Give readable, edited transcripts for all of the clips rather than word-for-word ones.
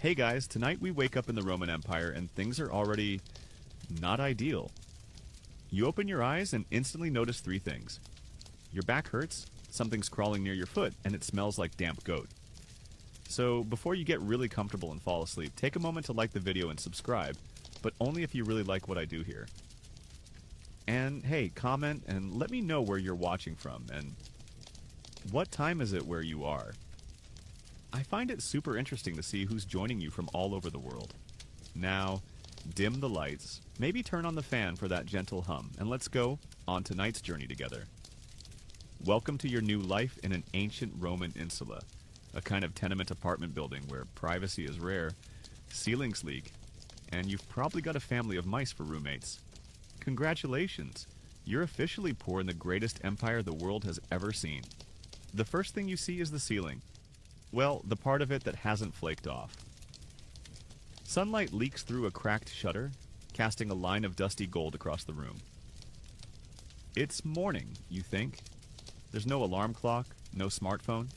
Hey guys, tonight we wake up in the Roman Empire and things are already not ideal. You open your eyes and instantly notice three things. Your back hurts, something's crawling near your foot, and it smells like damp goat. So before you get really comfortable and fall asleep, take a moment to like the video and subscribe, but only if you really like what I do here. And hey, comment and let me know where you're watching from and what time is it where you are. I find it super interesting to see who's joining you from all over the world. Now, dim the lights, maybe turn on the fan for that gentle hum, and let's go on tonight's journey together. Welcome to your new life in an ancient Roman insula, a kind of tenement apartment building where privacy is rare, ceilings leak, and you've probably got a family of mice for roommates. Congratulations! You're officially poor in the greatest empire the world has ever seen. The first thing you see is the ceiling. Well, the part of it that hasn't flaked off. Sunlight leaks through a cracked shutter, casting a line of dusty gold across the room. It's morning, you think. There's no alarm clock, no smartphone.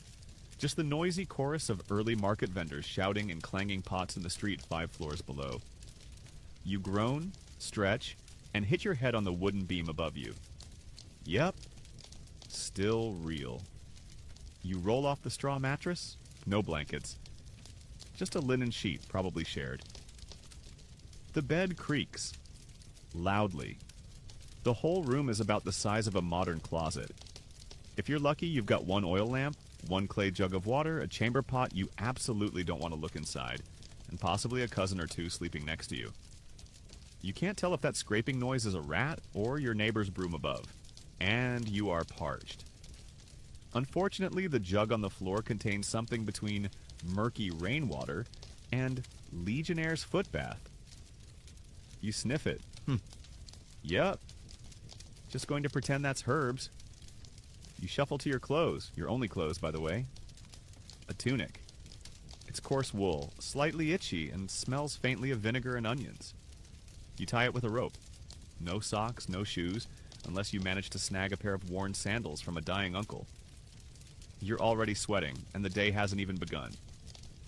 Just the noisy chorus of early market vendors shouting and clanging pots in the street 5 floors below. You groan, stretch, and hit your head on the wooden beam above you. Yep, still real. You roll off the straw mattress, no blankets. Just a linen sheet, probably shared. The bed creaks. Loudly. The whole room is about the size of a modern closet. If you're lucky, you've got one oil lamp, one clay jug of water, a chamber pot you absolutely don't want to look inside, and possibly a cousin or two sleeping next to you. You can't tell if that scraping noise is a rat or your neighbor's broom above. And you are parched. Unfortunately, the jug on the floor contains something between murky rainwater and Legionnaire's foot bath. You sniff it. Yep. Just going to pretend that's herbs. You shuffle to your clothes, your only clothes, by the way. A tunic. It's coarse wool, slightly itchy, and smells faintly of vinegar and onions. You tie it with a rope. No socks, no shoes, unless you manage to snag a pair of worn sandals from a dying uncle. You're already sweating, and the day hasn't even begun.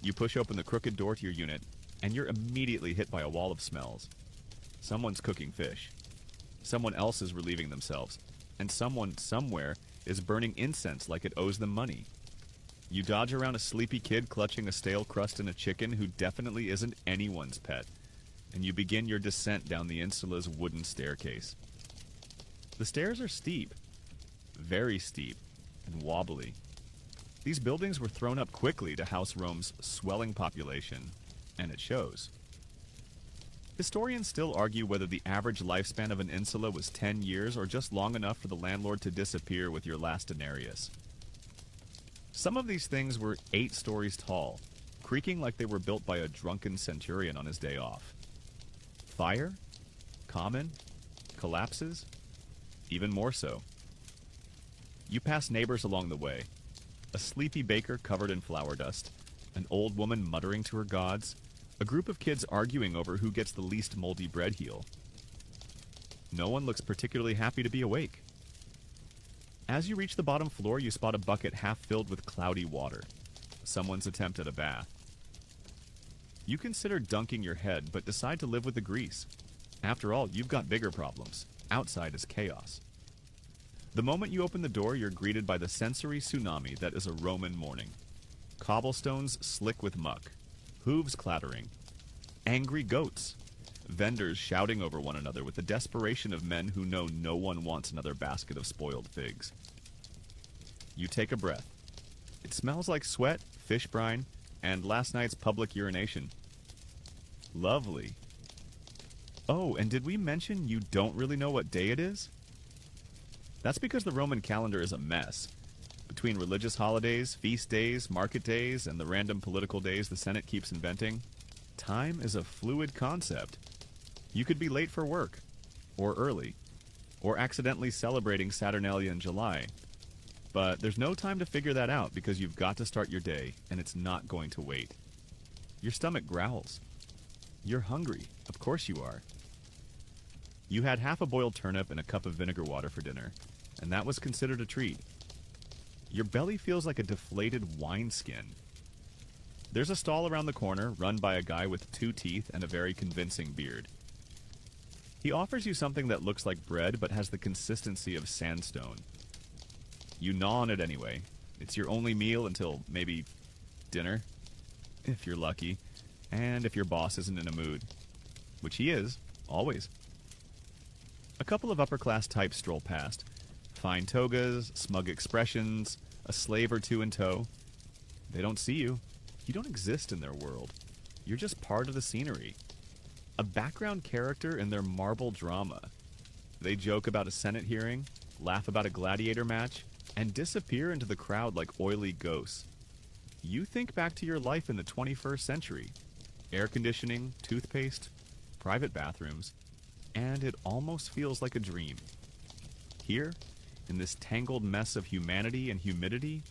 You push open the crooked door to your unit, and you're immediately hit by a wall of smells. Someone's cooking fish. Someone else is relieving themselves, and someone somewhere is burning incense like it owes them money. You dodge around a sleepy kid clutching a stale crust and a chicken who definitely isn't anyone's pet, and you begin your descent down the insula's wooden staircase. The stairs are steep, very steep, and wobbly. These buildings were thrown up quickly to house Rome's swelling population, and it shows. Historians still argue whether the average lifespan of an insula was 10 years or just long enough for the landlord to disappear with your last denarius. Some of these things were 8 stories tall, creaking like they were built by a drunken centurion on his day off. Fire? Common? Collapses? Even more so. You pass neighbors along the way. A sleepy baker covered in flour dust, an old woman muttering to her gods, a group of kids arguing over who gets the least moldy bread heel. No one looks particularly happy to be awake. As you reach the bottom floor, you spot a bucket half filled with cloudy water. Someone's attempt at a bath. You consider dunking your head, but decide to live with the grease. After all, you've got bigger problems. Outside is chaos. The moment you open the door, you're greeted by the sensory tsunami that is a Roman morning. Cobblestones slick with muck, hooves clattering, angry goats, vendors shouting over one another with the desperation of men who know no one wants another basket of spoiled figs. You take a breath. It smells like sweat, fish brine, and last night's public urination. Lovely. Oh, and did we mention you don't really know what day it is? That's because the Roman calendar is a mess. Between religious holidays, feast days, market days, and the random political days the Senate keeps inventing, time is a fluid concept. You could be late for work, or early, or accidentally celebrating Saturnalia in July. But there's no time to figure that out because you've got to start your day, and it's not going to wait. Your stomach growls. You're hungry. Of course you are. You had half a boiled turnip and a cup of vinegar water for dinner, and that was considered a treat. Your belly feels like a deflated wineskin. There's a stall around the corner run by a guy with 2 teeth and a very convincing beard. He offers you something that looks like bread but has the consistency of sandstone. You gnaw on it anyway. It's your only meal until maybe dinner, if you're lucky, and if your boss isn't in a mood, which he is, always. A couple of upper-class types stroll past. Fine togas, smug expressions, a slave or two in tow. They don't see you. You don't exist in their world. You're just part of the scenery. A background character in their marble drama. They joke about a Senate hearing, laugh about a gladiator match, and disappear into the crowd like oily ghosts. You think back to your life in the 21st century. Air conditioning, toothpaste, private bathrooms, and it almost feels like a dream. Here, in this tangled mess of humanity and humidity,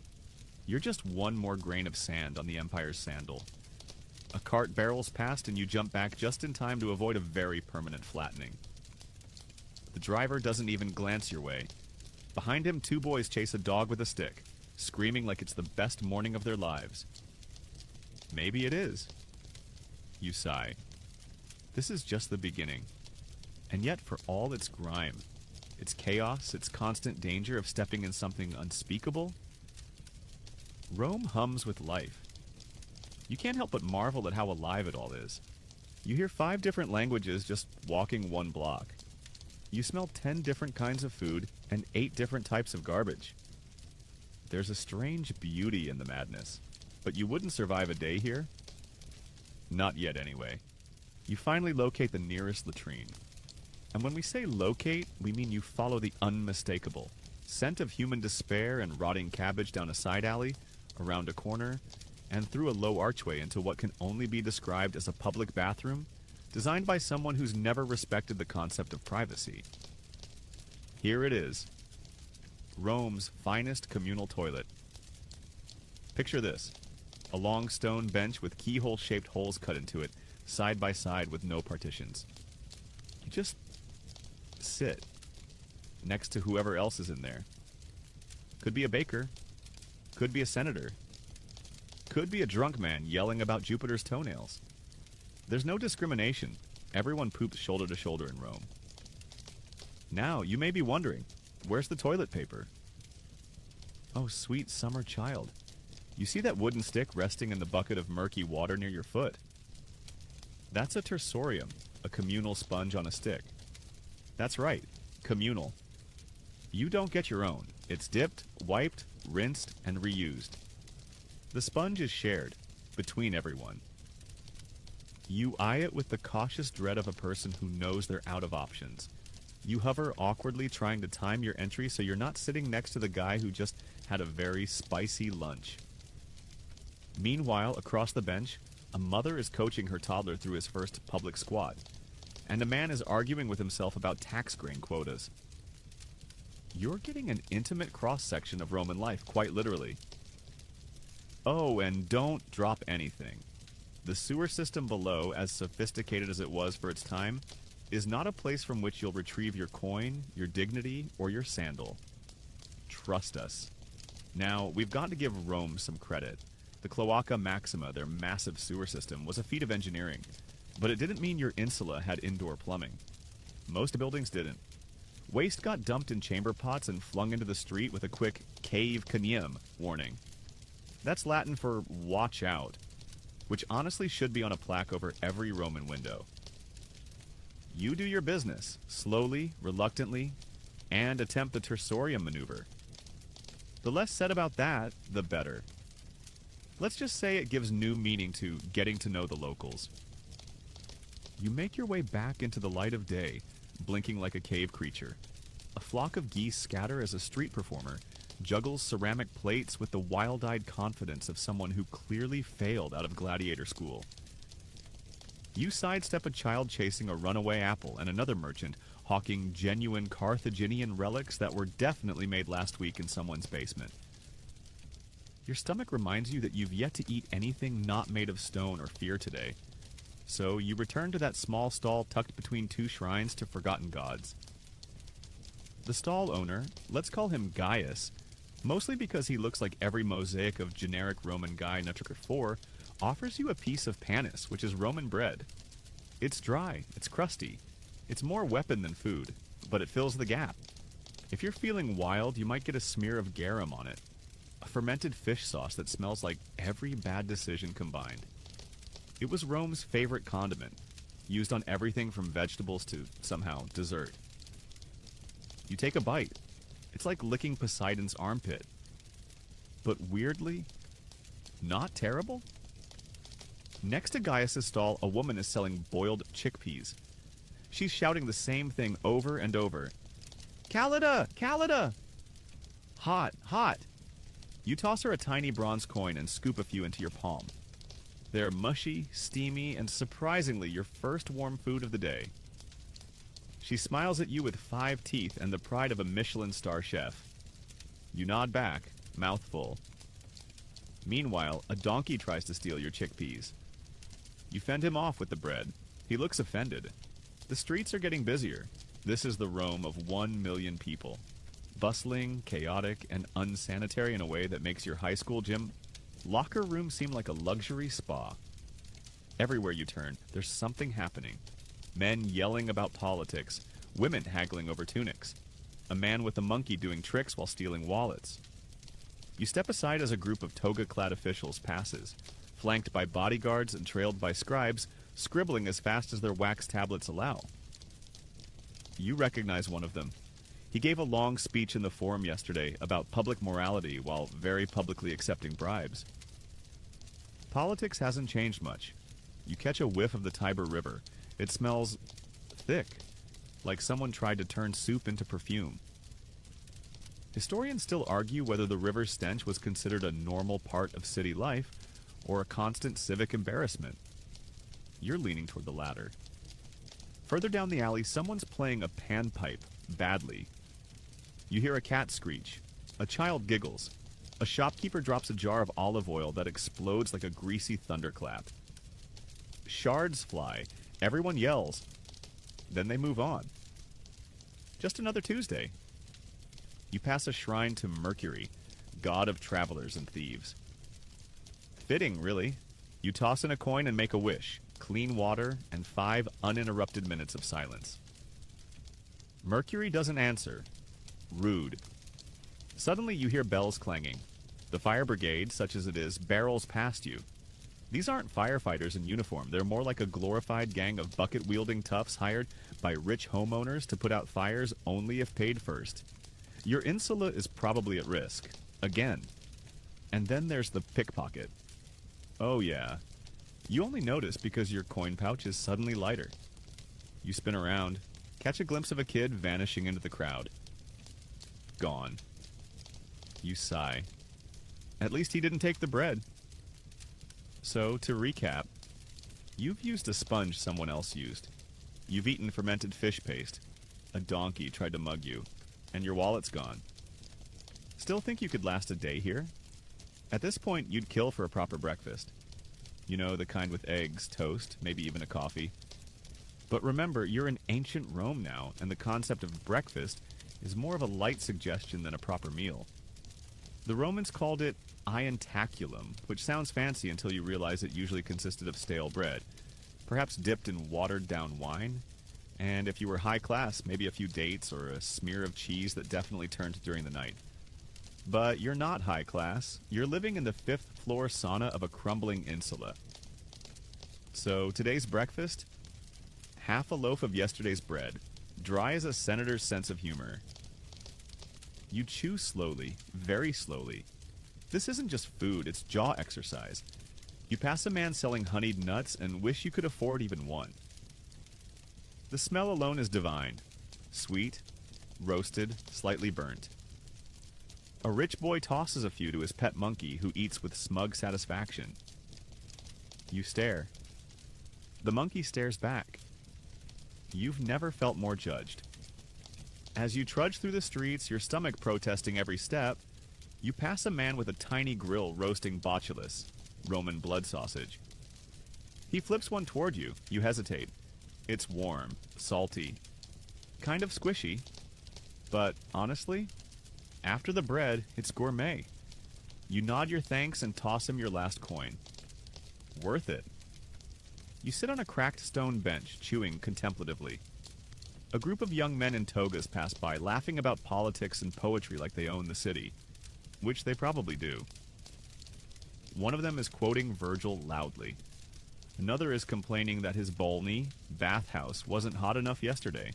you're just one more grain of sand on the Empire's sandal. A cart barrels past and you jump back just in time to avoid a very permanent flattening. The driver doesn't even glance your way. Behind him, 2 boys chase a dog with a stick, screaming like it's the best morning of their lives. Maybe it is. You sigh. This is just the beginning. And yet, for all its grime, its chaos, its constant danger of stepping in something unspeakable, Rome hums with life. You can't help but marvel at how alive it all is. You hear 5 different languages just walking 1 block. You smell 10 different kinds of food and 8 different types of garbage. There's a strange beauty in the madness, but you wouldn't survive a day here? Not yet, anyway. You finally locate the nearest latrine. And when we say locate, we mean you follow the unmistakable scent of human despair and rotting cabbage down a side alley, around a corner, and through a low archway into what can only be described as a public bathroom designed by someone who's never respected the concept of privacy. Here it is. Rome's finest communal toilet. Picture this. A long stone bench with keyhole-shaped holes cut into it, side by side with no partitions. You just sit next to whoever else is in there. Could be a baker. Could be a senator. Could be a drunk man yelling about Jupiter's toenails. There's no discrimination. Everyone poops shoulder to shoulder in Rome. Now, you may be wondering, where's the toilet paper? Oh, sweet summer child. You see that wooden stick resting in the bucket of murky water near your foot? That's a tersorium, a communal sponge on a stick. That's right, communal. You don't get your own. It's dipped, wiped, rinsed, and reused. The sponge is shared between everyone. You eye it with the cautious dread of a person who knows they're out of options. You hover awkwardly trying to time your entry so you're not sitting next to the guy who just had a very spicy lunch. Meanwhile, across the bench, a mother is coaching her toddler through his first public squat, and a man is arguing with himself about tax grain quotas. You're getting an intimate cross-section of Roman life, quite literally. Oh, and don't drop anything. The sewer system below, as sophisticated as it was for its time, is not a place from which you'll retrieve your coin, your dignity, or your sandal. Trust us. Now, we've got to give Rome some credit. The Cloaca Maxima, their massive sewer system, was a feat of engineering, but it didn't mean your insula had indoor plumbing. Most buildings didn't. Waste got dumped in chamber pots and flung into the street with a quick cave canium warning. That's Latin for watch out, which honestly should be on a plaque over every Roman window. You do your business, slowly, reluctantly, and attempt the tersorium maneuver. The less said about that, the better. Let's just say it gives new meaning to getting to know the locals. You make your way back into the light of day, blinking like a cave creature. A flock of geese scatter as a street performer juggles ceramic plates with the wild-eyed confidence of someone who clearly failed out of gladiator school. You sidestep a child chasing a runaway apple and another merchant hawking genuine Carthaginian relics that were definitely made last week in someone's basement. Your stomach reminds you that you've yet to eat anything not made of stone or fear today. So you return to that small stall tucked between 2 shrines to forgotten gods. The stall owner, let's call him Gaius, mostly because he looks like every mosaic of generic Roman guy Nutriker 4, offers you a piece of panis, which is Roman bread. It's dry, it's crusty, it's more weapon than food, but it fills the gap. If you're feeling wild, you might get a smear of garum on it, a fermented fish sauce that smells like every bad decision combined. It was Rome's favorite condiment, used on everything from vegetables to, somehow, dessert. You take a bite. It's like licking Poseidon's armpit. But weirdly, not terrible? Next to Gaius's stall, a woman is selling boiled chickpeas. She's shouting the same thing over and over. Callida! Callida! Hot, hot! You toss her a tiny bronze coin and scoop a few into your palm. They're mushy, steamy, and surprisingly your first warm food of the day. She smiles at you with 5 teeth and the pride of a Michelin star chef. You nod back, mouth full. Meanwhile, a donkey tries to steal your chickpeas. You fend him off with the bread. He looks offended. The streets are getting busier. This is the Rome of 1 million people. Bustling, chaotic, and unsanitary in a way that makes your high school gym locker room seem like a luxury spa. Everywhere you turn, there's something happening. Men yelling about politics, women haggling over tunics, a man with a monkey doing tricks while stealing wallets. You step aside as a group of toga-clad officials passes, flanked by bodyguards and trailed by scribes, scribbling as fast as their wax tablets allow. You recognize one of them. He gave a long speech in the forum yesterday about public morality while very publicly accepting bribes. Politics hasn't changed much. You catch a whiff of the Tiber River. It smells thick, like someone tried to turn soup into perfume. Historians still argue whether the river's stench was considered a normal part of city life or a constant civic embarrassment. You're leaning toward the latter. Further down the alley, someone's playing a panpipe badly. You hear a cat screech. A child giggles. A shopkeeper drops a jar of olive oil that explodes like a greasy thunderclap. Shards fly. Everyone yells. Then they move on. Just another Tuesday. You pass a shrine to Mercury, god of travelers and thieves. Fitting, really. You toss in a coin and make a wish. Clean water and 5 uninterrupted minutes of silence. Mercury doesn't answer. Rude. Suddenly you hear bells clanging. The fire brigade, such as it is, barrels past you. These aren't firefighters in uniform. They're more like a glorified gang of bucket-wielding toughs hired by rich homeowners to put out fires only if paid first. Your insula is probably at risk. Again. And then there's the pickpocket. Oh yeah. You only notice because your coin pouch is suddenly lighter. You spin around, catch a glimpse of a kid vanishing into the crowd. Gone. You sigh. At least he didn't take the bread. So, to recap, you've used a sponge someone else used. You've eaten fermented fish paste. A donkey tried to mug you. And your wallet's gone. Still think you could last a day here? At this point, you'd kill for a proper breakfast. You know, the kind with eggs, toast, maybe even a coffee. But remember, you're in ancient Rome now, and the concept of breakfast is more of a light suggestion than a proper meal. The Romans called it ientaculum, which sounds fancy until you realize it usually consisted of stale bread, perhaps dipped in watered-down wine, and if you were high class, maybe a few dates or a smear of cheese that definitely turned during the night. But you're not high class. You're living in the 5th floor sauna of a crumbling insula. So today's breakfast? Half a loaf of yesterday's bread, dry as a senator's sense of humor. You chew slowly, very slowly. This isn't just food, it's jaw exercise. You pass a man selling honeyed nuts and wish you could afford even one. The smell alone is divine. Sweet, roasted, slightly burnt. A rich boy tosses a few to his pet monkey, who eats with smug satisfaction. You stare. The monkey stares back. You've never felt more judged. As you trudge through the streets, your stomach protesting every step, you pass a man with a tiny grill roasting botulus, Roman blood sausage. He flips one toward you. You hesitate. It's warm, salty, kind of squishy, but honestly, after the bread, it's gourmet. You nod your thanks and toss him your last coin. Worth it. You sit on a cracked stone bench, chewing contemplatively. A group of young men in togas pass by, laughing about politics and poetry like they own the city, which they probably do. One of them is quoting Virgil loudly. Another is complaining that his Bolney bathhouse wasn't hot enough yesterday.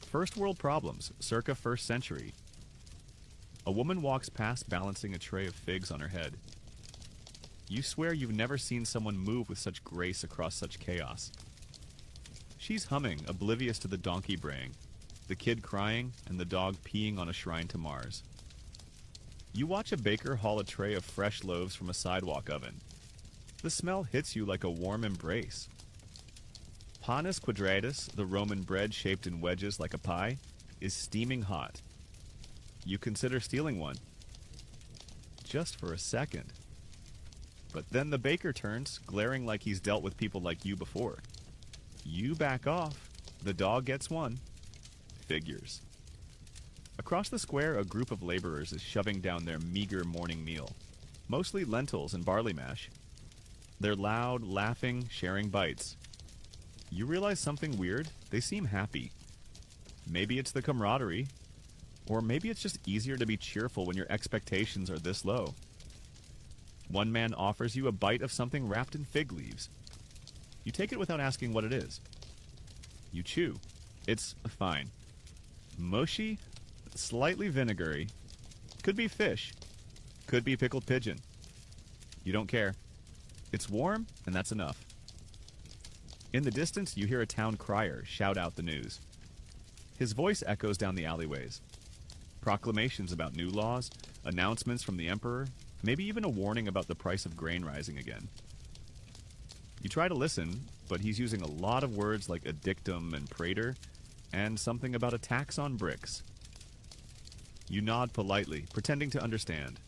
First world problems, circa 1st century. A woman walks past balancing a tray of figs on her head. You swear you've never seen someone move with such grace across such chaos. She's humming, oblivious to the donkey braying, the kid crying, and the dog peeing on a shrine to Mars. You watch a baker haul a tray of fresh loaves from a sidewalk oven. The smell hits you like a warm embrace. Panis quadratus, the Roman bread shaped in wedges like a pie, is steaming hot. You consider stealing one. Just for a second. But then the baker turns, glaring like he's dealt with people like you before. You back off. The dog gets one. Figures. Across the square, a group of laborers is shoving down their meager morning meal. Mostly lentils and barley mash. They're loud, laughing, sharing bites. You realize something weird? They seem happy. Maybe it's the camaraderie. Or maybe it's just easier to be cheerful when your expectations are this low. One man offers you a bite of something wrapped in fig leaves. You take it without asking what it is. You chew. It's fine. Mushy, slightly vinegary. Could be fish. Could be pickled pigeon. You don't care. It's warm, and that's enough. In the distance, you hear a town crier shout out the news. His voice echoes down the alleyways. Proclamations about new laws, announcements from the emperor, maybe even a warning about the price of grain rising again. You try to listen, but he's using a lot of words like addictum and praetor, and something about a tax on bricks. You nod politely, pretending to understand.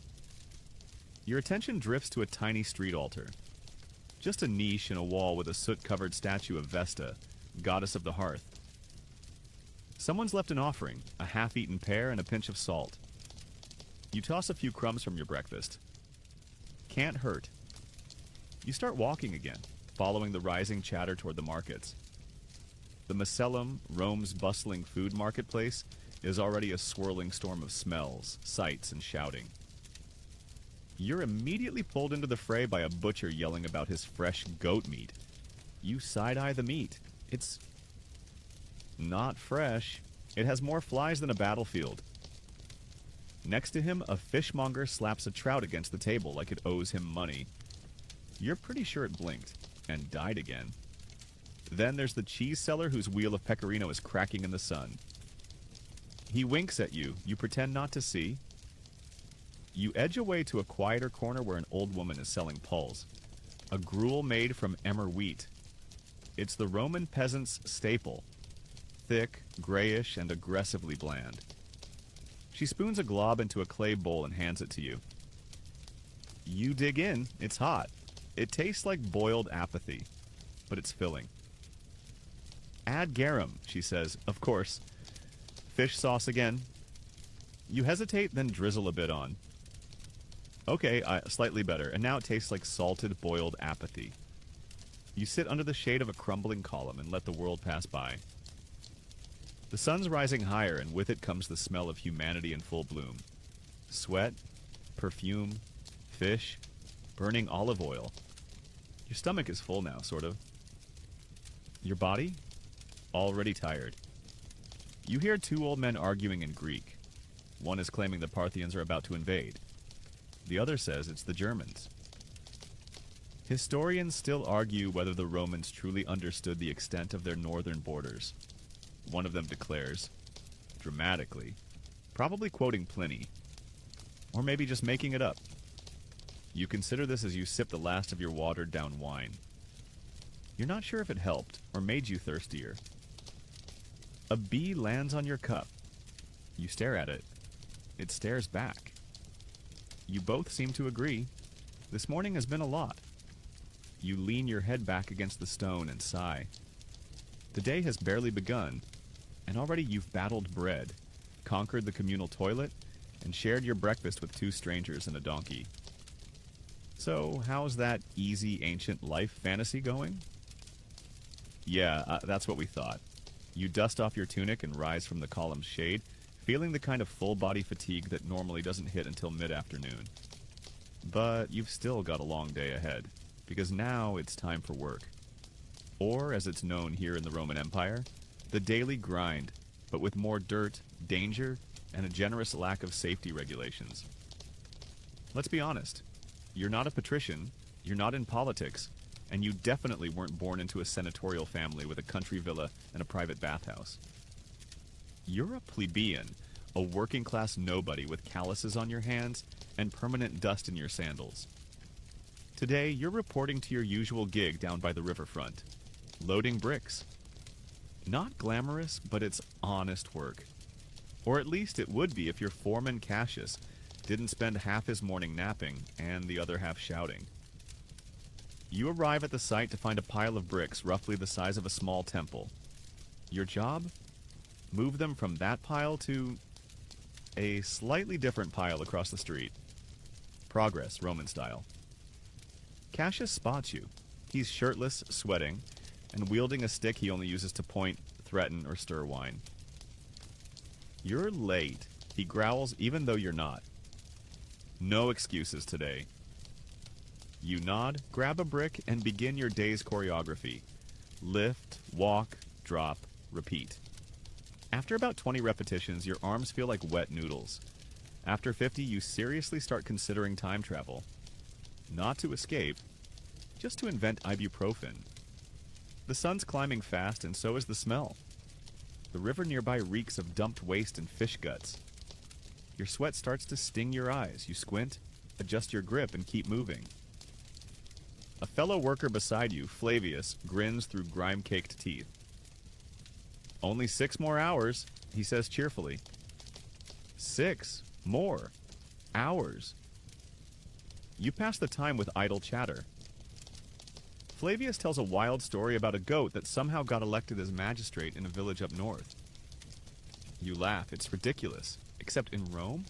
Your attention drifts to a tiny street altar. Just a niche in a wall with a soot-covered statue of Vesta, goddess of the hearth. Someone's left an offering, a half-eaten pear and a pinch of salt. You toss a few crumbs from your breakfast. Can't hurt. You start walking again, following the rising chatter toward the markets. The Macellum, Rome's bustling food marketplace, is already a swirling storm of smells, sights, and shouting. You're immediately pulled into the fray by a butcher yelling about his fresh goat meat. You side-eye the meat. It's not fresh. It has more flies than a battlefield. Next to him, a fishmonger slaps a trout against the table like it owes him money. You're pretty sure it blinked and died again. Then there's the cheese seller whose wheel of pecorino is cracking in the sun. He winks at you. You pretend not to see. You edge away to a quieter corner where an old woman is selling pulse, a gruel made from emmer wheat. It's the Roman peasant's staple, thick, grayish, and aggressively bland. She spoons a glob into a clay bowl and hands it to you. You dig in. It's hot. It tastes like boiled apathy, but it's filling. Add garum, she says, of course. Fish sauce again. You hesitate, then drizzle a bit on. Okay, slightly better, and now it tastes like salted boiled apathy. You sit under the shade of a crumbling column and let the world pass by. The sun's rising higher, and with it comes the smell of humanity in full bloom. Sweat, perfume, fish, burning olive oil. Your stomach is full now, sort of. Your body? Already tired. You hear two old men arguing in Greek. One is claiming the Parthians are about to invade. The other says it's the Germans. Historians still argue whether the Romans truly understood the extent of their northern borders. One of them declares, dramatically, probably quoting Pliny, or maybe just making it up. You consider this as you sip the last of your watered-down wine. You're not sure if it helped or made you thirstier. A bee lands on your cup. You stare at it. It stares back. You both seem to agree. This morning has been a lot. You lean your head back against the stone and sigh. The day has barely begun, and already you've battled bread, conquered the communal toilet, and shared your breakfast with two strangers and a donkey. So, how's that easy ancient life fantasy going? Yeah, that's what we thought. You dust off your tunic and rise from the column's shade, feeling the kind of full-body fatigue that normally doesn't hit until mid-afternoon. But you've still got a long day ahead, because now it's time for work. Or, as it's known here in the Roman Empire, the daily grind, but with more dirt, danger, and a generous lack of safety regulations. Let's be honest. You're not a patrician, you're not in politics, and you definitely weren't born into a senatorial family with a country villa and a private bathhouse. You're a plebeian, a working-class nobody with calluses on your hands and permanent dust in your sandals. Today, you're reporting to your usual gig down by the riverfront, loading bricks. Not glamorous, but it's honest work. Or at least it would be if your foreman Cassius didn't spend half his morning napping and the other half shouting. You arrive at the site to find a pile of bricks roughly the size of a small temple. Your job? Move them from that pile to a slightly different pile across the street. Progress, Roman style. Cassius spots you. He's shirtless, sweating, and wielding a stick he only uses to point, threaten, or stir wine. You're late, he growls, even though you're not. No excuses today. You nod, grab a brick, and begin your day's choreography. Lift, walk, drop, repeat. After about 20 repetitions, your arms feel like wet noodles. After 50, you seriously start considering time travel. Not to escape, just to invent ibuprofen. The sun's climbing fast, and so is the smell. The river nearby reeks of dumped waste and fish guts. Your sweat starts to sting your eyes. You squint, adjust your grip, and keep moving. A fellow worker beside you, Flavius, grins through grime-caked teeth. Only 6 more hours, he says cheerfully. 6 more hours. You pass the time with idle chatter. Flavius tells a wild story about a goat that somehow got elected as magistrate in a village up north. You laugh. It's ridiculous. Except in Rome?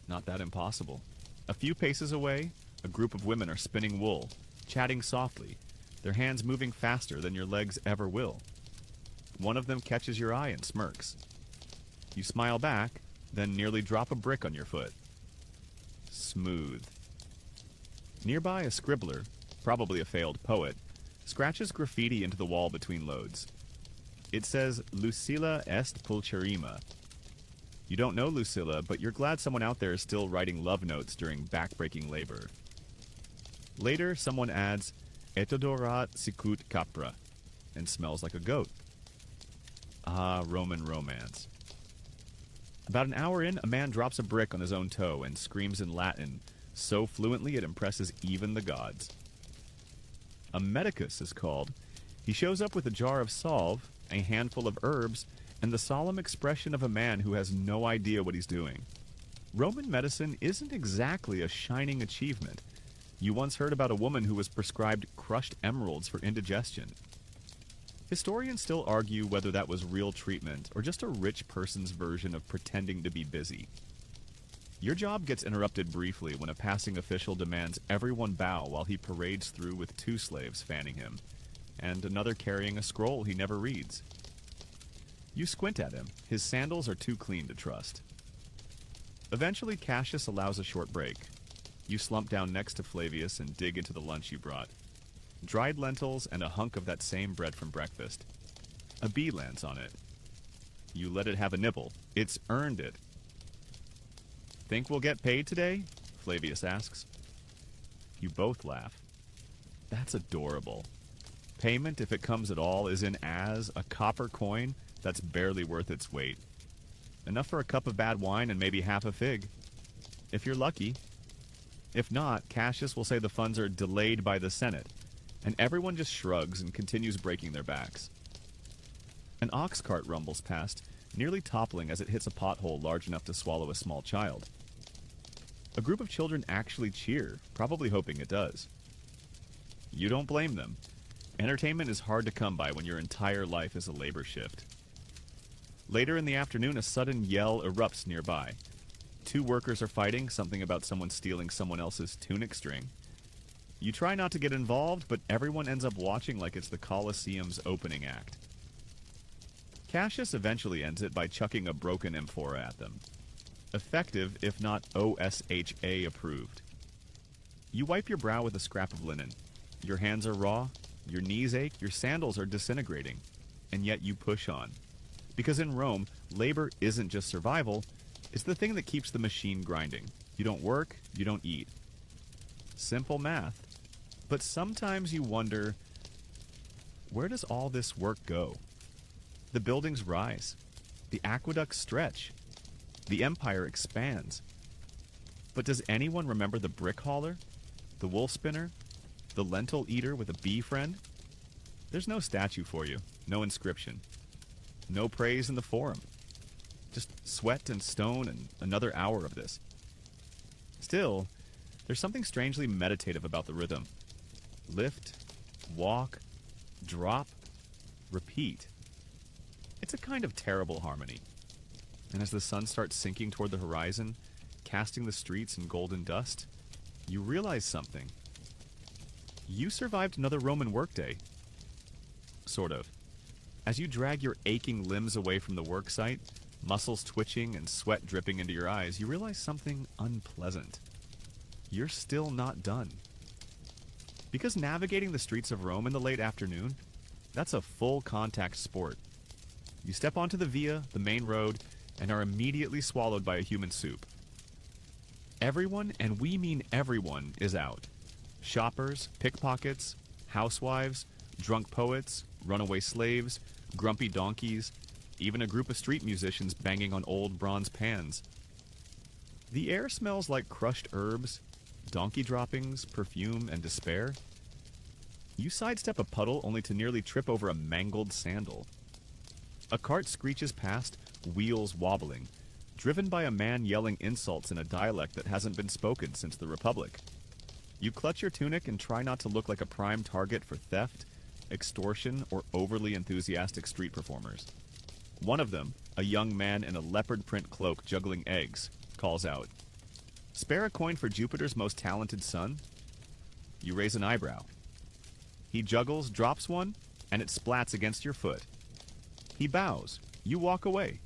Not that impossible. A few paces away, a group of women are spinning wool, chatting softly, their hands moving faster than your legs ever will. One of them catches your eye and smirks. You smile back, then nearly drop a brick on your foot. Smooth. Nearby, a scribbler, probably a failed poet, scratches graffiti into the wall between loads. It says, Lucilla est pulcherrima. You don't know Lucilla, but you're glad someone out there is still writing love notes during back-breaking labor. Later, someone adds, et odorat sicut capra, and smells like a goat. Ah, Roman romance. About an hour in, a man drops a brick on his own toe and screams in Latin, so fluently it impresses even the gods. A medicus is called. He shows up with a jar of salve, a handful of herbs, and the solemn expression of a man who has no idea what he's doing. Roman medicine isn't exactly a shining achievement. You once heard about a woman who was prescribed crushed emeralds for indigestion. Historians still argue whether that was real treatment or just a rich person's version of pretending to be busy. Your job gets interrupted briefly when a passing official demands everyone bow while he parades through with 2 slaves fanning him, and another carrying a scroll he never reads. You squint at him. His sandals are too clean to trust. Eventually, Cassius allows a short break. You slump down next to Flavius and dig into the lunch you brought. Dried lentils and a hunk of that same bread from breakfast. A bee lands on it. You let it have a nibble. It's earned it. Think we'll get paid today? Flavius asks. You both laugh. That's adorable. Payment, if it comes at all, is in a copper coin that's barely worth its weight. Enough for a cup of bad wine and maybe half a fig. If you're lucky. If not, Cassius will say the funds are delayed by the Senate, and everyone just shrugs and continues breaking their backs. An ox cart rumbles past, nearly toppling as it hits a pothole large enough to swallow a small child. A group of children actually cheer, probably hoping it does. You don't blame them. Entertainment is hard to come by when your entire life is a labor shift. Later in the afternoon, a sudden yell erupts nearby. 2 workers are fighting, something about someone stealing someone else's tunic string. You try not to get involved, but everyone ends up watching like it's the Colosseum's opening act. Cassius eventually ends it by chucking a broken amphora at them. Effective, if not OSHA approved. You wipe your brow with a scrap of linen. Your hands are raw, your knees ache, your sandals are disintegrating, and yet you push on. Because in Rome, labor isn't just survival, it's the thing that keeps the machine grinding. You don't work, you don't eat. Simple math. But sometimes you wonder, where does all this work go? The buildings rise. The aqueducts stretch. The empire expands. But does anyone remember the brick hauler? The wool spinner? The lentil eater with a bee friend? There's no statue for you. No inscription. No praise in the forum. Just sweat and stone and another hour of this. Still, there's something strangely meditative about the rhythm. Lift, walk, drop, repeat. It's a kind of terrible harmony. And as the sun starts sinking toward the horizon, casting the streets in golden dust, you realize something. You survived another Roman workday. Sort of. As you drag your aching limbs away from the work site, muscles twitching and sweat dripping into your eyes, you realize something unpleasant. You're still not done. Because navigating the streets of Rome in the late afternoon, that's a full contact sport. You step onto the via, the main road, and are immediately swallowed by a human soup. Everyone, and we mean everyone, is out. Shoppers, pickpockets, housewives, drunk poets, runaway slaves, grumpy donkeys, even a group of street musicians banging on old bronze pans. The air smells like crushed herbs, donkey droppings, perfume, and despair. You sidestep a puddle only to nearly trip over a mangled sandal. A cart screeches past, wheels wobbling, driven by a man yelling insults in a dialect that hasn't been spoken since the Republic. You clutch your tunic and try not to look like a prime target for theft, extortion, or overly enthusiastic street performers. One of them, a young man in a leopard print cloak juggling eggs, calls out, "Spare a coin for Jupiter's most talented son?" You raise an eyebrow. He juggles, drops one, and it splats against your foot. He bows. You walk away.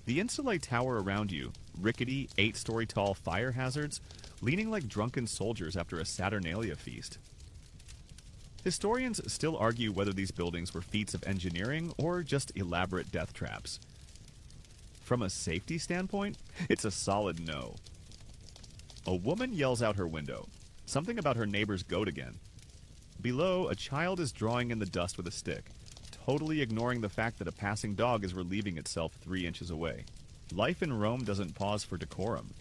The insulae tower around you, rickety, 8-story tall fire hazards, leaning like drunken soldiers after a Saturnalia feast. Historians still argue whether these buildings were feats of engineering or just elaborate death traps. From a safety standpoint, it's a solid no. A woman yells out her window, something about her neighbor's goat again. Below, a child is drawing in the dust with a stick, totally ignoring the fact that a passing dog is relieving itself 3 inches away. Life in Rome doesn't pause for decorum.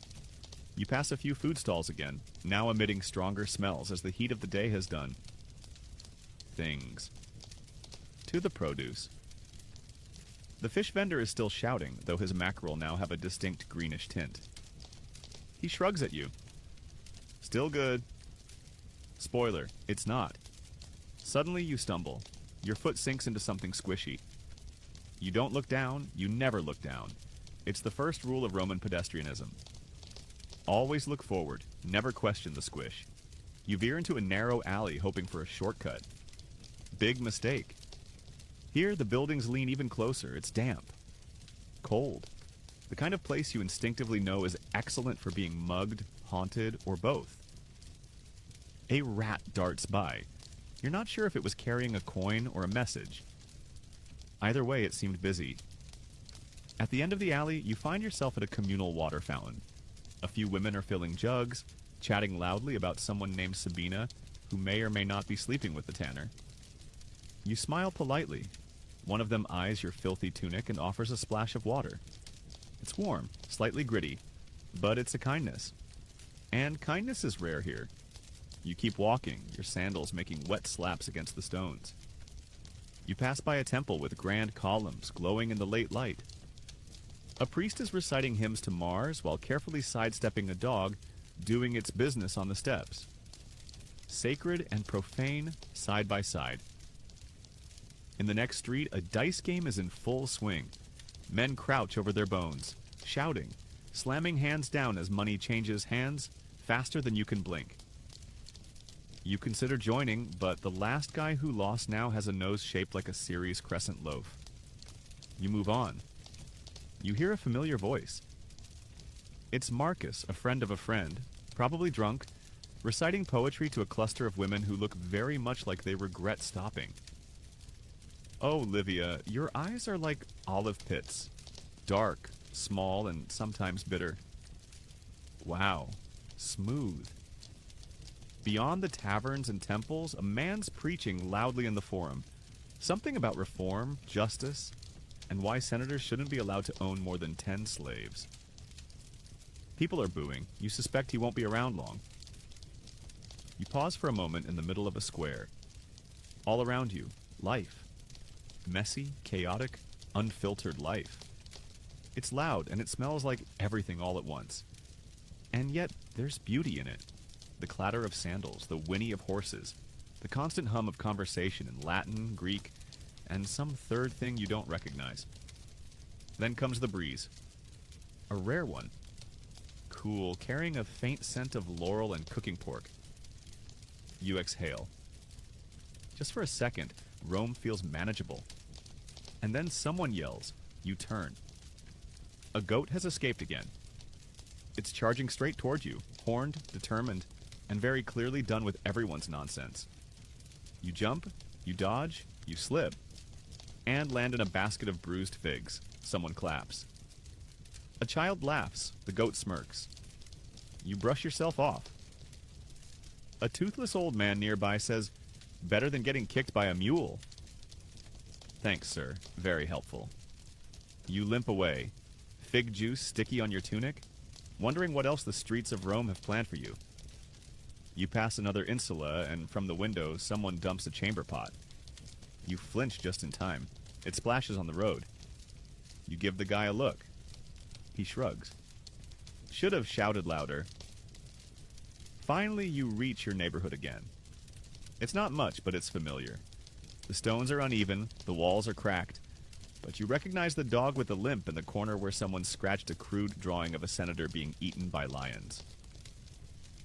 You pass a few food stalls again, now emitting stronger smells as the heat of the day has done. Things. To the produce. The fish vendor is still shouting, though his mackerel now have a distinct greenish tint. He shrugs at you. Still good. Spoiler, it's not. Suddenly you stumble. Your foot sinks into something squishy. You don't look down, you never look down. It's the first rule of Roman pedestrianism. Always look forward, never question the squish. You veer into a narrow alley hoping for a shortcut. Big mistake. Here, the buildings lean even closer. It's damp. Cold. The kind of place you instinctively know is excellent for being mugged, haunted, or both. A rat darts by. You're not sure if it was carrying a coin or a message. Either way, it seemed busy. At the end of the alley, you find yourself at a communal water fountain. A few women are filling jugs, chatting loudly about someone named Sabina, who may or may not be sleeping with the tanner. You smile politely. One of them eyes your filthy tunic and offers a splash of water. It's warm, slightly gritty, but it's a kindness. And kindness is rare here. You keep walking, your sandals making wet slaps against the stones. You pass by a temple with grand columns glowing in the late light. A priest is reciting hymns to Mars while carefully sidestepping a dog doing its business on the steps. Sacred and profane side by side. In the next street, a dice game is in full swing. Men crouch over their bones, shouting, slamming hands down as money changes hands faster than you can blink. You consider joining, but the last guy who lost now has a nose shaped like a Ceres crescent loaf. You move on. You hear a familiar voice. It's Marcus, a friend of a friend, probably drunk, reciting poetry to a cluster of women who look very much like they regret stopping. Oh, Livia, your eyes are like olive pits. Dark, small, and sometimes bitter. Wow, smooth. Beyond the taverns and temples, a man's preaching loudly in the forum. Something about reform, justice, and why senators shouldn't be allowed to own more than 10 slaves. People are booing. You suspect he won't be around long. You pause for a moment in the middle of a square. All around you, life. Messy, chaotic, unfiltered life. It's loud and it smells like everything all at once. And yet, there's beauty in it. The clatter of sandals, the whinny of horses, the constant hum of conversation in Latin, Greek, and some third thing you don't recognize. Then comes the breeze. A rare one. Cool, carrying a faint scent of laurel and cooking pork. You exhale. Just for a second, Rome feels manageable. And then someone yells. You turn. A goat has escaped again. It's charging straight toward you, horned, determined, and very clearly done with everyone's nonsense. You jump, you dodge, you slip, and land in a basket of bruised figs. Someone claps. A child laughs. The goat smirks. You brush yourself off. A toothless old man nearby says, "Better than getting kicked by a mule." Thanks, sir. Very helpful. You limp away, fig juice sticky on your tunic, wondering what else the streets of Rome have planned for you. You pass another insula, and from the window, someone dumps a chamber pot. You flinch just in time. It splashes on the road. You give the guy a look. He shrugs. Should have shouted louder. Finally, you reach your neighborhood again. It's not much, but it's familiar. The stones are uneven, the walls are cracked, but you recognize the dog with the limp in the corner where someone scratched a crude drawing of a senator being eaten by lions.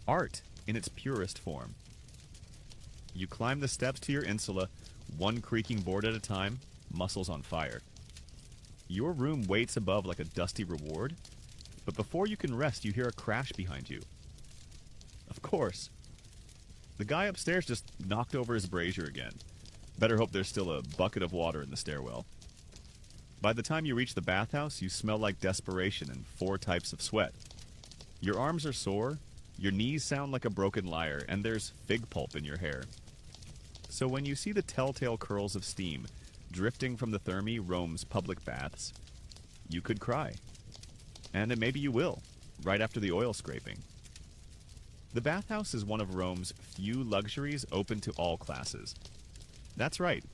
Art in its purest form. You climb the steps to your insula, one creaking board at a time, muscles on fire. Your room waits above like a dusty reward, but before you can rest, you hear a crash behind you. Of course. The guy upstairs just knocked over his brazier again. Better hope there's still a bucket of water in the stairwell. By the time you reach the bathhouse, you smell like desperation and 4 types of sweat. Your arms are sore, your knees sound like a broken lyre, and there's fig pulp in your hair. So when you see the telltale curls of steam drifting from the Thermae, Rome's public baths, you could cry. And maybe you will, right after the oil scraping. The bathhouse is one of Rome's few luxuries open to all classes. That's right.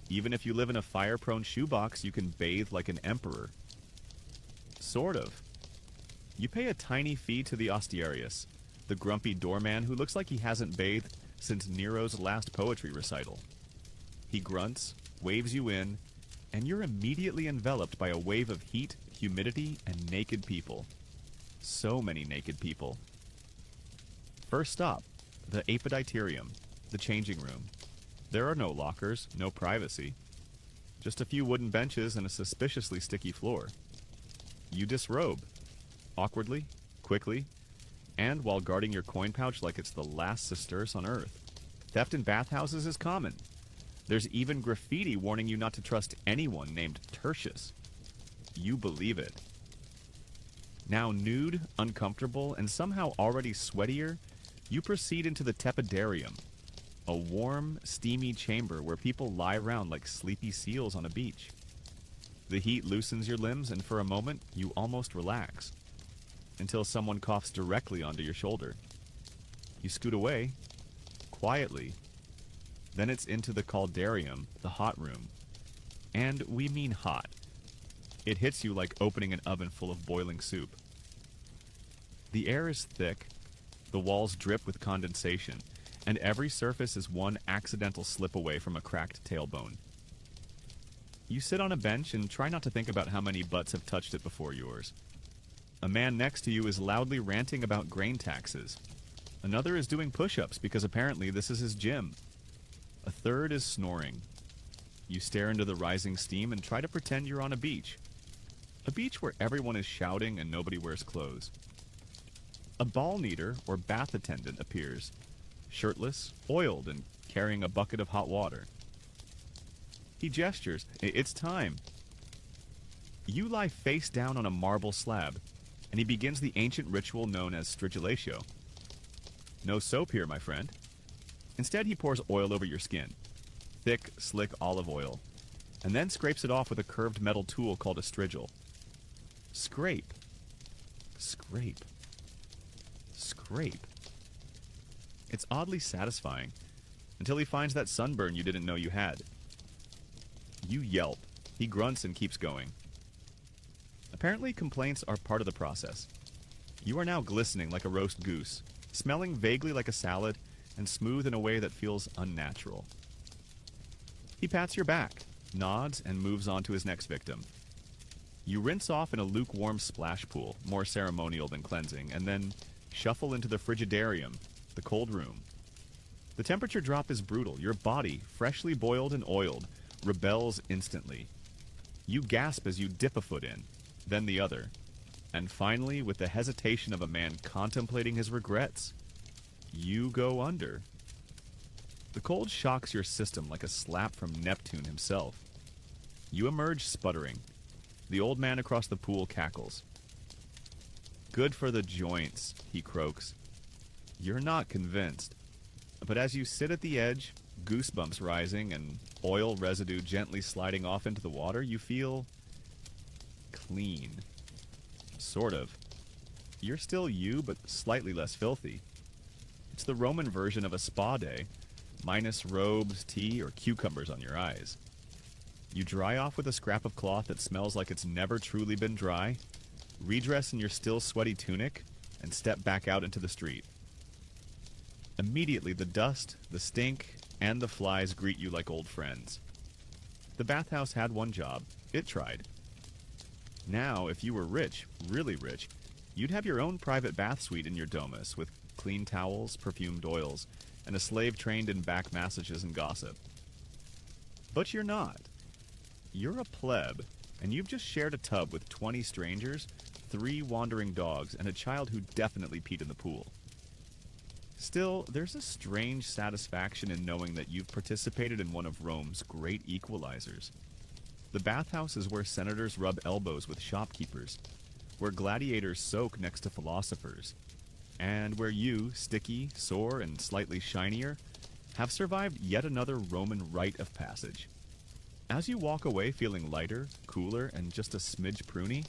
Even if you live in a fire-prone shoebox, you can bathe like an emperor. Sort of. You pay a tiny fee to the Ostiarius, the grumpy doorman who looks like he hasn't bathed since Nero's last poetry recital. He grunts, waves you in, and you're immediately enveloped by a wave of heat, humidity, and naked people. So many naked people. First stop, the Apoditerium, the changing room. There are no lockers, no privacy. Just a few wooden benches and a suspiciously sticky floor. You disrobe. Awkwardly, quickly, and while guarding your coin pouch like it's the last sesterce on Earth. Theft in bathhouses is common. There's even graffiti warning you not to trust anyone named Tertius. You believe it. Now nude, uncomfortable, and somehow already sweatier, you proceed into the tepidarium, a warm, steamy chamber where people lie around like sleepy seals on a beach. The heat loosens your limbs, and for a moment, you almost relax, until someone coughs directly onto your shoulder. You scoot away, quietly. Then it's into the caldarium, the hot room. And we mean hot. It hits you like opening an oven full of boiling soup. The air is thick, the walls drip with condensation, and every surface is one accidental slip away from a cracked tailbone. You sit on a bench and try not to think about how many butts have touched it before yours. A man next to you is loudly ranting about grain taxes. Another is doing push-ups because apparently this is his gym. A third is snoring. You stare into the rising steam and try to pretend you're on a beach. A beach where everyone is shouting and nobody wears clothes. A ball kneader or bath attendant appears, shirtless, oiled, and carrying a bucket of hot water. He gestures. It's time. You lie face down on a marble slab, and he begins the ancient ritual known as strigulatio. No soap here, my friend. Instead, he pours oil over your skin. Thick, slick olive oil, and then scrapes it off with a curved metal tool called a strigil. Scrape. Scrape. Scrape. It's oddly satisfying, until he finds that sunburn you didn't know you had. You yelp. He grunts and keeps going. Apparently, complaints are part of the process. You are now glistening like a roast goose, smelling vaguely like a salad, and smooth in a way that feels unnatural. He pats your back, nods, and moves on to his next victim. You rinse off in a lukewarm splash pool, more ceremonial than cleansing, and then shuffle into the frigidarium, the cold room. The temperature drop is brutal. Your body, freshly boiled and oiled, rebels instantly. You gasp as you dip a foot in, then the other, and finally, with the hesitation of a man contemplating his regrets, you go under. The cold shocks your system like a slap from Neptune himself. You emerge sputtering. The old man across the pool cackles. Good for the joints, he croaks. You're not convinced. But as you sit at the edge, goosebumps rising and oil residue gently sliding off into the water, you feel clean. Sort of. You're still you, but slightly less filthy. It's the Roman version of a spa day, minus robes, tea, or cucumbers on your eyes. You dry off with a scrap of cloth that smells like it's never truly been dry, redress in your still sweaty tunic, and step back out into the street. Immediately, the dust, the stink, and the flies greet you like old friends. The bathhouse had one job. It tried. Now, if you were rich, really rich, you'd have your own private bath suite in your domus with clean towels, perfumed oils, and a slave trained in back massages and gossip. But you're not. You're a pleb, and you've just shared a tub with 20 strangers, 3 wandering dogs, and a child who definitely peed in the pool. Still, there's a strange satisfaction in knowing that you've participated in one of Rome's great equalizers. The bathhouse is where senators rub elbows with shopkeepers, where gladiators soak next to philosophers, and where you, sticky, sore, and slightly shinier, have survived yet another Roman rite of passage. As you walk away feeling lighter, cooler, and just a smidge pruny,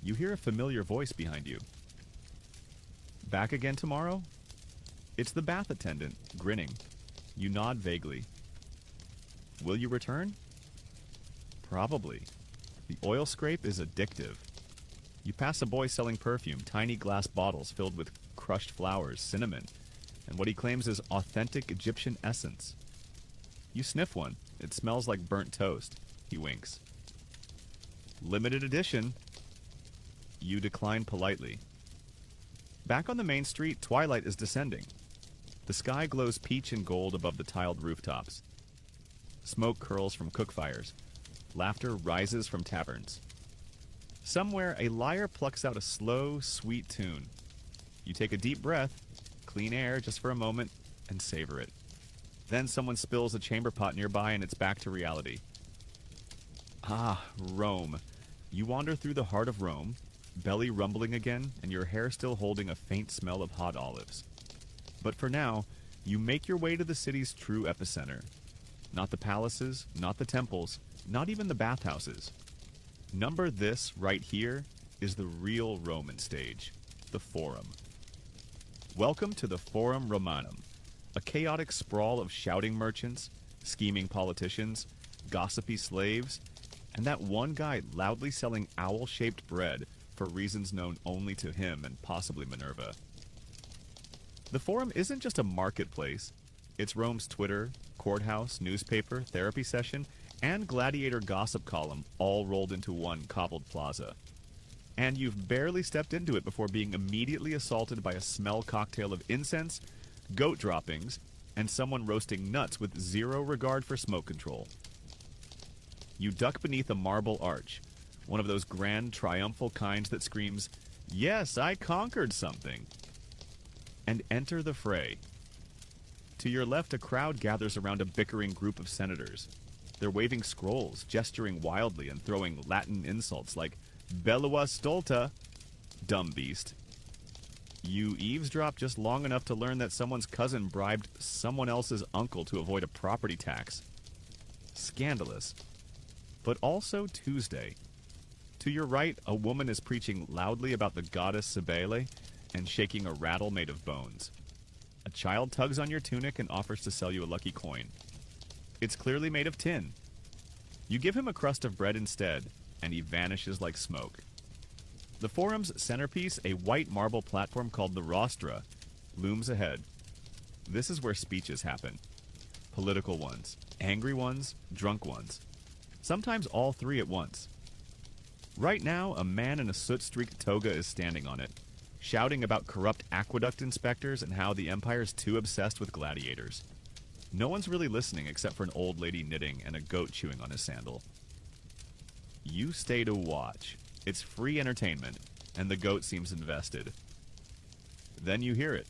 you hear a familiar voice behind you. Back again tomorrow? It's the bath attendant, grinning. You nod vaguely. Will you return? Probably. The oil scrape is addictive. You pass a boy selling perfume, tiny glass bottles filled with crushed flowers, cinnamon, and what he claims is authentic Egyptian essence. You sniff one. It smells like burnt toast. He winks. Limited edition. You decline politely. Back on the main street, twilight is descending. The sky glows peach and gold above the tiled rooftops. Smoke curls from cook fires. Laughter rises from taverns. Somewhere, a lyre plucks out a slow, sweet tune. You take a deep breath, clean air just for a moment, and savor it. Then someone spills a chamber pot nearby and it's back to reality. Ah, Rome. You wander through the heart of Rome, belly rumbling again, and your hair still holding a faint smell of hot olives. But for now, you make your way to the city's true epicenter. Not the palaces, not the temples, not even the bathhouses. Number this right here is the real Roman stage, the Forum. Welcome to the Forum Romanum, a chaotic sprawl of shouting merchants, scheming politicians, gossipy slaves, and that one guy loudly selling owl-shaped bread for reasons known only to him and possibly Minerva. The Forum isn't just a marketplace. It's Rome's Twitter, courthouse, newspaper, therapy session, and gladiator gossip column all rolled into one cobbled plaza. and you've barely stepped into it before being immediately assaulted by a smell cocktail of incense, goat droppings, and someone roasting nuts with zero regard for smoke control. You duck beneath a marble arch, one of those grand triumphal kinds that screams, "Yes, I conquered something," and enter the fray. To your left, a crowd gathers around a bickering group of senators. They're waving scrolls, gesturing wildly, and throwing Latin insults like "Bellua stulta," dumb beast. You eavesdrop just long enough to learn that someone's cousin bribed someone else's uncle to avoid a property tax. Scandalous. But also Tuesday. To your right, a woman is preaching loudly about the goddess Cybele and shaking a rattle made of bones. A child tugs on your tunic and offers to sell you a lucky coin. It's clearly made of tin. You give him a crust of bread instead, and he vanishes like smoke. The forum's centerpiece, a white marble platform called the rostra, looms ahead. This is where speeches happen. Political ones, angry ones, drunk ones. Sometimes all three at once. Right now, a man in a soot-streaked toga is standing on it, shouting about corrupt aqueduct inspectors and how the Empire's too obsessed with gladiators. No one's really listening except for an old lady knitting and a goat chewing on his sandal. You stay to watch. It's free entertainment, and the goat seems invested. Then you hear it.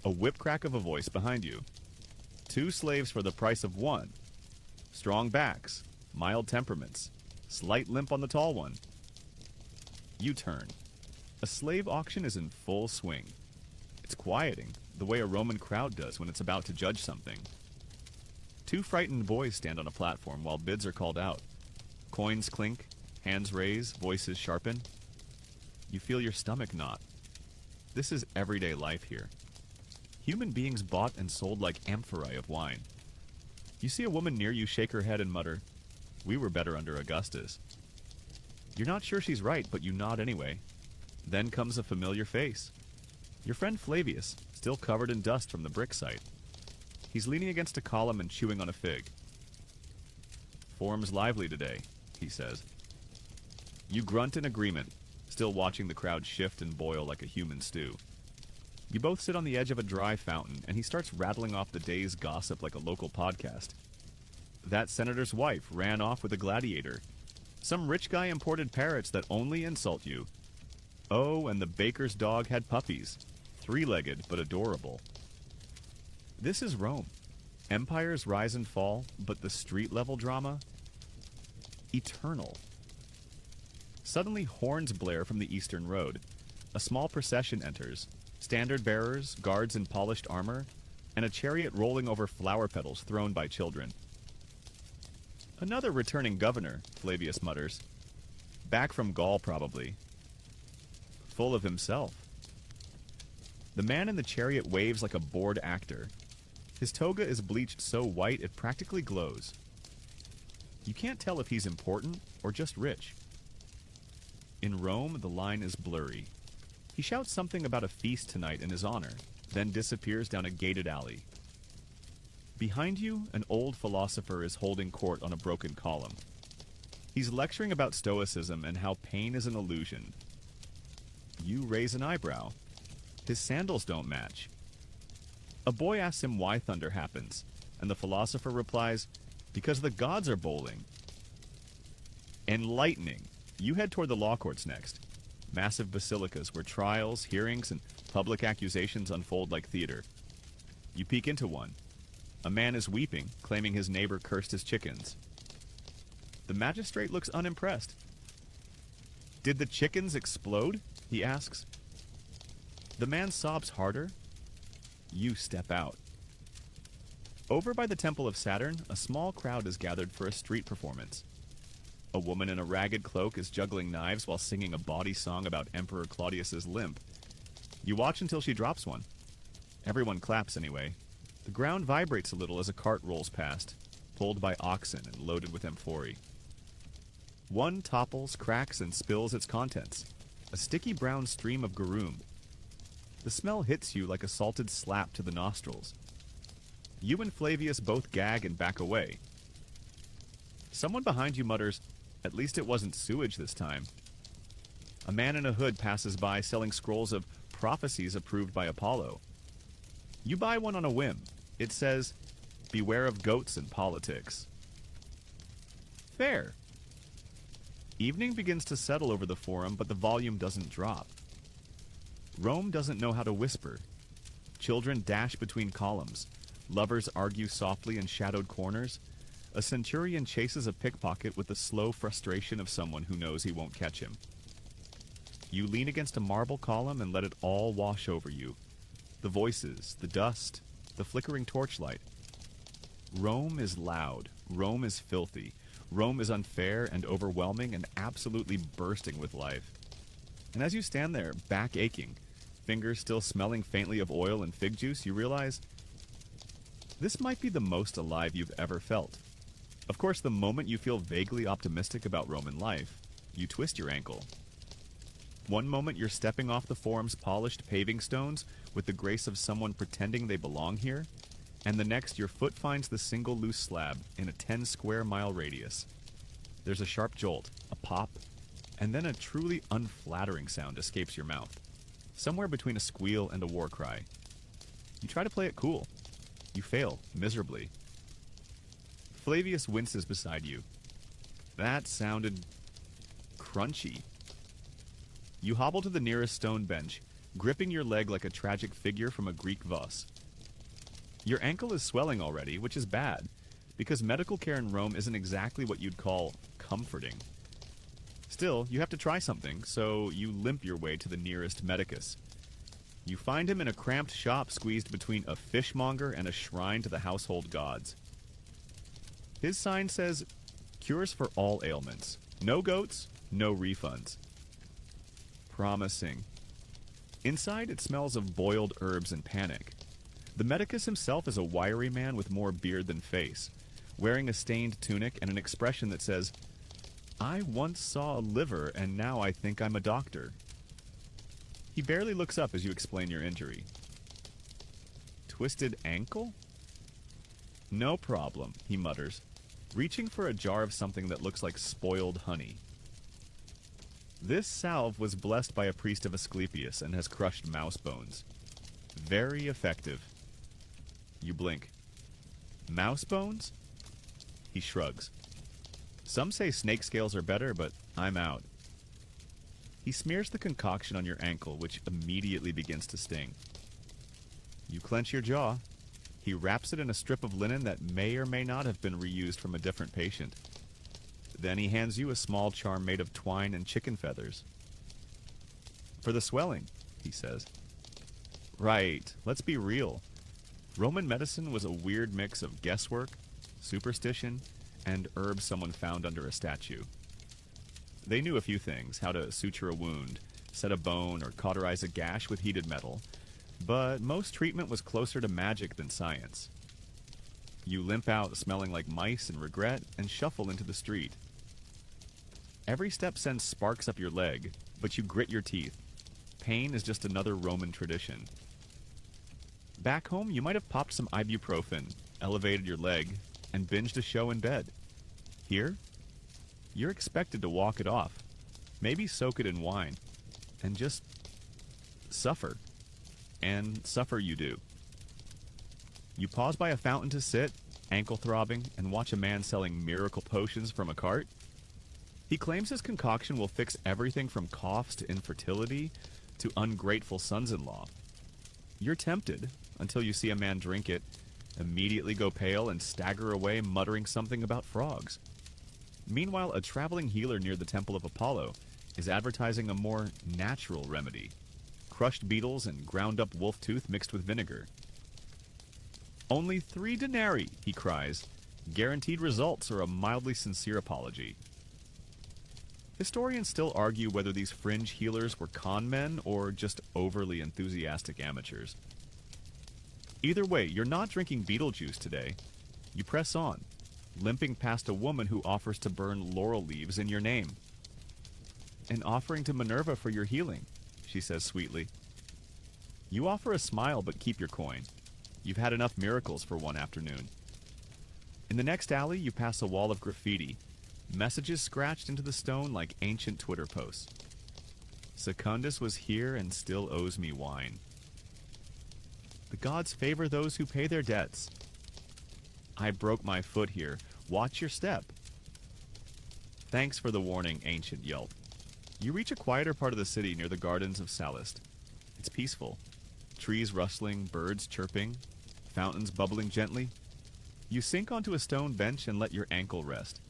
A whip crack of a voice behind you. 2 slaves for the price of 1. Strong backs, mild temperaments, slight limp on the tall one. You turn. A slave auction is in full swing. It's quieting, the way a Roman crowd does when it's about to judge something. 2 frightened boys stand on a platform while bids are called out. Coins clink, hands raise, voices sharpen. You feel your stomach knot. This is everyday life here. Human beings bought and sold like amphorae of wine. You see a woman near you shake her head and mutter, "We were better under Augustus." You're not sure she's right, but you nod anyway. Then comes a familiar face. Your friend Flavius, still covered in dust from the brick site. He's leaning against a column and chewing on a fig. "Form's lively today," he says. You grunt in agreement, still watching the crowd shift and boil like a human stew. You both sit on the edge of a dry fountain, and he starts rattling off the day's gossip like a local podcast. That senator's wife ran off with a gladiator. Some rich guy imported parrots that only insult you. Oh, and the baker's dog had puppies. 3-legged, but adorable. This is Rome. Empires rise and fall, but the street-level drama? Eternal. Suddenly, horns blare from the eastern road. A small procession enters. Standard bearers, guards in polished armor, and a chariot rolling over flower petals thrown by children. "Another returning governor," Flavius mutters. "Back from Gaul, probably. Full of himself." The man in the chariot waves like a bored actor. His toga is bleached so white it practically glows. You can't tell if he's important or just rich. In Rome, the line is blurry. He shouts something about a feast tonight in his honor, then disappears down a gated alley. Behind you, an old philosopher is holding court on a broken column. He's lecturing about stoicism and how pain is an illusion. You raise an eyebrow. His sandals don't match. A boy asks him why thunder happens, and the philosopher replies, "Because the gods are bowling." Enlightening. You head toward the law courts next. Massive basilicas where trials, hearings, and public accusations unfold like theater. You peek into one. A man is weeping, claiming his neighbor cursed his chickens. The magistrate looks unimpressed. "Did the chickens explode?" he asks. The man sobs harder. You step out. Over by the Temple of Saturn, a small crowd is gathered for a street performance. A woman in a ragged cloak is juggling knives while singing a bawdy song about Emperor Claudius's limp. You watch until she drops one. Everyone claps anyway. The ground vibrates a little as a cart rolls past, pulled by oxen and loaded with amphorae. One topples, cracks, and spills its contents, a sticky brown stream of garum. The smell hits you like a salted slap to the nostrils. You and Flavius both gag and back away. Someone behind you mutters, "At least it wasn't sewage this time." A man in a hood passes by selling scrolls of prophecies approved by Apollo. You buy one on a whim. It says, "Beware of goats and politics." Fair. Evening begins to settle over the forum, but the volume doesn't drop. Rome doesn't know how to whisper. Children dash between columns. Lovers argue softly in shadowed corners. A centurion chases a pickpocket with the slow frustration of someone who knows he won't catch him. You lean against a marble column and let it all wash over you. The voices, the dust, the flickering torchlight. Rome is loud. Rome is filthy. Rome is unfair and overwhelming and absolutely bursting with life. And as you stand there, back aching, fingers still smelling faintly of oil and fig juice, you realize this might be the most alive you've ever felt. Of course, the moment you feel vaguely optimistic about Roman life, you twist your ankle. One moment you're stepping off the forum's polished paving stones with the grace of someone pretending they belong here, and the next your foot finds the single loose slab in a 10-square-mile radius. There's a sharp jolt, a pop, and then a truly unflattering sound escapes your mouth, somewhere between a squeal and a war cry. You try to play it cool. You fail, miserably. Flavius winces beside you. That sounded crunchy. You hobble to the nearest stone bench, gripping your leg like a tragic figure from a Greek vase. Your ankle is swelling already, which is bad, because medical care in Rome isn't exactly what you'd call comforting. Still, you have to try something, so you limp your way to the nearest medicus. You find him in a cramped shop squeezed between a fishmonger and a shrine to the household gods. His sign says, "Cures for all ailments. No goats, no refunds." Promising. Inside, it smells of boiled herbs and panic. The medicus himself is a wiry man with more beard than face, wearing a stained tunic and an expression that says, "I once saw a liver, and now I think I'm a doctor." He barely looks up as you explain your injury. Twisted ankle? No problem, he mutters, reaching for a jar of something that looks like spoiled honey. This salve was blessed by a priest of Asclepius and has crushed mouse bones. Very effective. You blink. Mouse bones? He shrugs. Some say snake scales are better, but I'm out. He smears the concoction on your ankle, which immediately begins to sting. You clench your jaw. He wraps it in a strip of linen that may or may not have been reused from a different patient. Then he hands you a small charm made of twine and chicken feathers. "For the swelling," he says. Right, let's be real. Roman medicine was a weird mix of guesswork, superstition, and herbs someone found under a statue. They knew a few things, how to suture a wound, set a bone, or cauterize a gash with heated metal, but most treatment was closer to magic than science. You limp out smelling like mice and regret and shuffle into the street. Every step sends sparks up your leg, but you grit your teeth. Pain is just another Roman tradition. Back home, you might have popped some ibuprofen, elevated your leg, and binged a show in bed. Here, you're expected to walk it off, maybe soak it in wine, and just suffer. And suffer you do. You pause by a fountain to sit, ankle throbbing, and watch a man selling miracle potions from a cart. He claims his concoction will fix everything from coughs to infertility to ungrateful sons-in-law. You're tempted until you see a man drink it, immediately go pale, and stagger away muttering something about frogs. Meanwhile, a traveling healer near the Temple of Apollo is advertising a more natural remedy: crushed beetles and ground-up wolf tooth mixed with vinegar. "Only 3 denarii, he cries. Guaranteed results or a mildly sincere apology. Historians still argue whether these fringe healers were con men or just overly enthusiastic amateurs. Either way, you're not drinking beetle juice today. You press on, limping past a woman who offers to burn laurel leaves in your name. "An offering to Minerva for your healing," she says sweetly. You offer a smile but keep your coin. You've had enough miracles for one afternoon. In the next alley, you pass a wall of graffiti, messages scratched into the stone like ancient Twitter posts. Secundus was here and still owes me wine. The gods favor those who pay their debts. I broke my foot here. Watch your step. Thanks for the warning, ancient yelp. You reach a quieter part of the city near the gardens of Sallust. It's peaceful. Trees rustling, birds chirping, fountains bubbling gently. You sink onto a stone bench and let your ankle rest.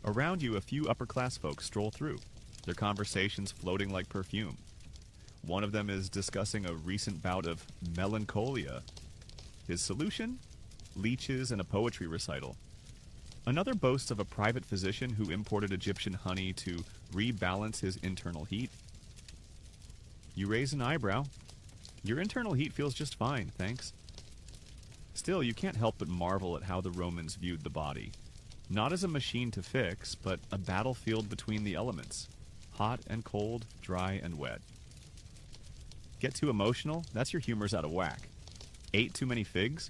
Around you, a few upper-class folks stroll through, their conversations floating like perfume. One of them is discussing a recent bout of melancholia. His solution? Leeches and a poetry recital. Another boasts of a private physician who imported Egyptian honey to rebalance his internal heat. You raise an eyebrow. Your internal heat feels just fine, thanks. Still, you can't help but marvel at how the Romans viewed the body. Not as a machine to fix, but a battlefield between the elements. Hot and cold, dry and wet. Get too emotional? That's your humor's out of whack. Ate too many figs?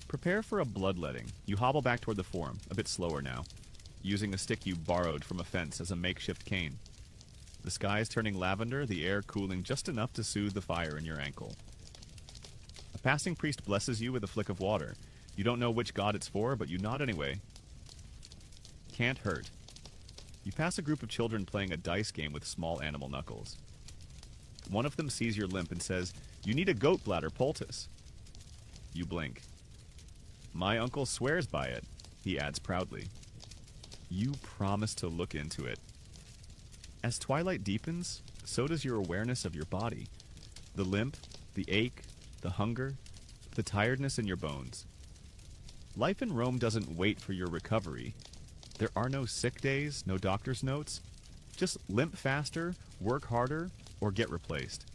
Prepare for a bloodletting. You hobble back toward the forum, a bit slower now, using a stick you borrowed from a fence as a makeshift cane. The sky is turning lavender, the air cooling just enough to soothe the fire in your ankle. A passing priest blesses you with a flick of water. You don't know which god it's for, but you nod anyway. Can't hurt. You pass a group of children playing a dice game with small animal knuckles. One of them sees your limp and says, "You need a goat bladder poultice." You blink. "My uncle swears by it," he adds proudly. You promise to look into it. As twilight deepens, so does your awareness of your body. The limp, the ache, the hunger, the tiredness in your bones. Life in Rome doesn't wait for your recovery. There are no sick days, no doctor's notes. Just limp faster, work harder, or get replaced.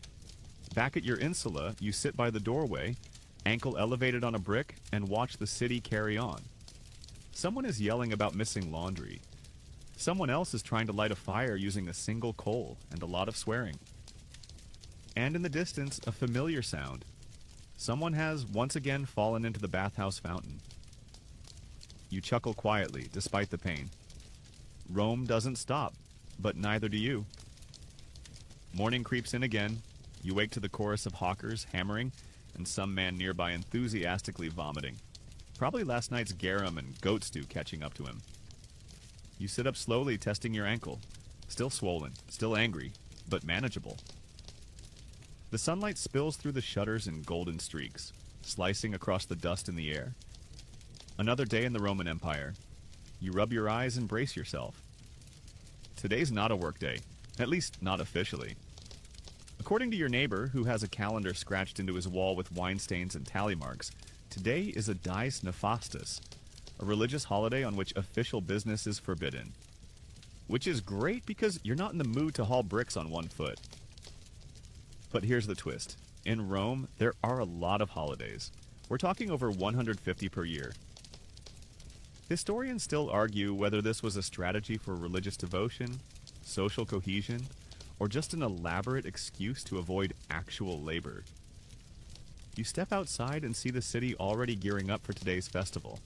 Back at your insula, you sit by the doorway, ankle elevated on a brick, and watch the city carry on. Someone is yelling about missing laundry. Someone else is trying to light a fire using a single coal and a lot of swearing. And in the distance, a familiar sound. Someone has once again fallen into the bathhouse fountain. You chuckle quietly, despite the pain. Rome doesn't stop, but neither do you. Morning creeps in again. You wake to the chorus of hawkers hammering, and some man nearby enthusiastically vomiting. Probably last night's garum and goat stew catching up to him. You sit up slowly, testing your ankle. Still swollen, still angry, but manageable. The sunlight spills through the shutters in golden streaks, slicing across the dust in the air. Another day in the Roman Empire. You rub your eyes and brace yourself. Today's not a work day, at least not officially. According to your neighbor, who has a calendar scratched into his wall with wine stains and tally marks, today is a dies nefastus, a religious holiday on which official business is forbidden. Which is great because you're not in the mood to haul bricks on one foot. But here's the twist. In Rome, there are a lot of holidays. We're talking over 150 per year. Historians still argue whether this was a strategy for religious devotion, social cohesion, or just an elaborate excuse to avoid actual labor. You step outside and see the city already gearing up for today's festival.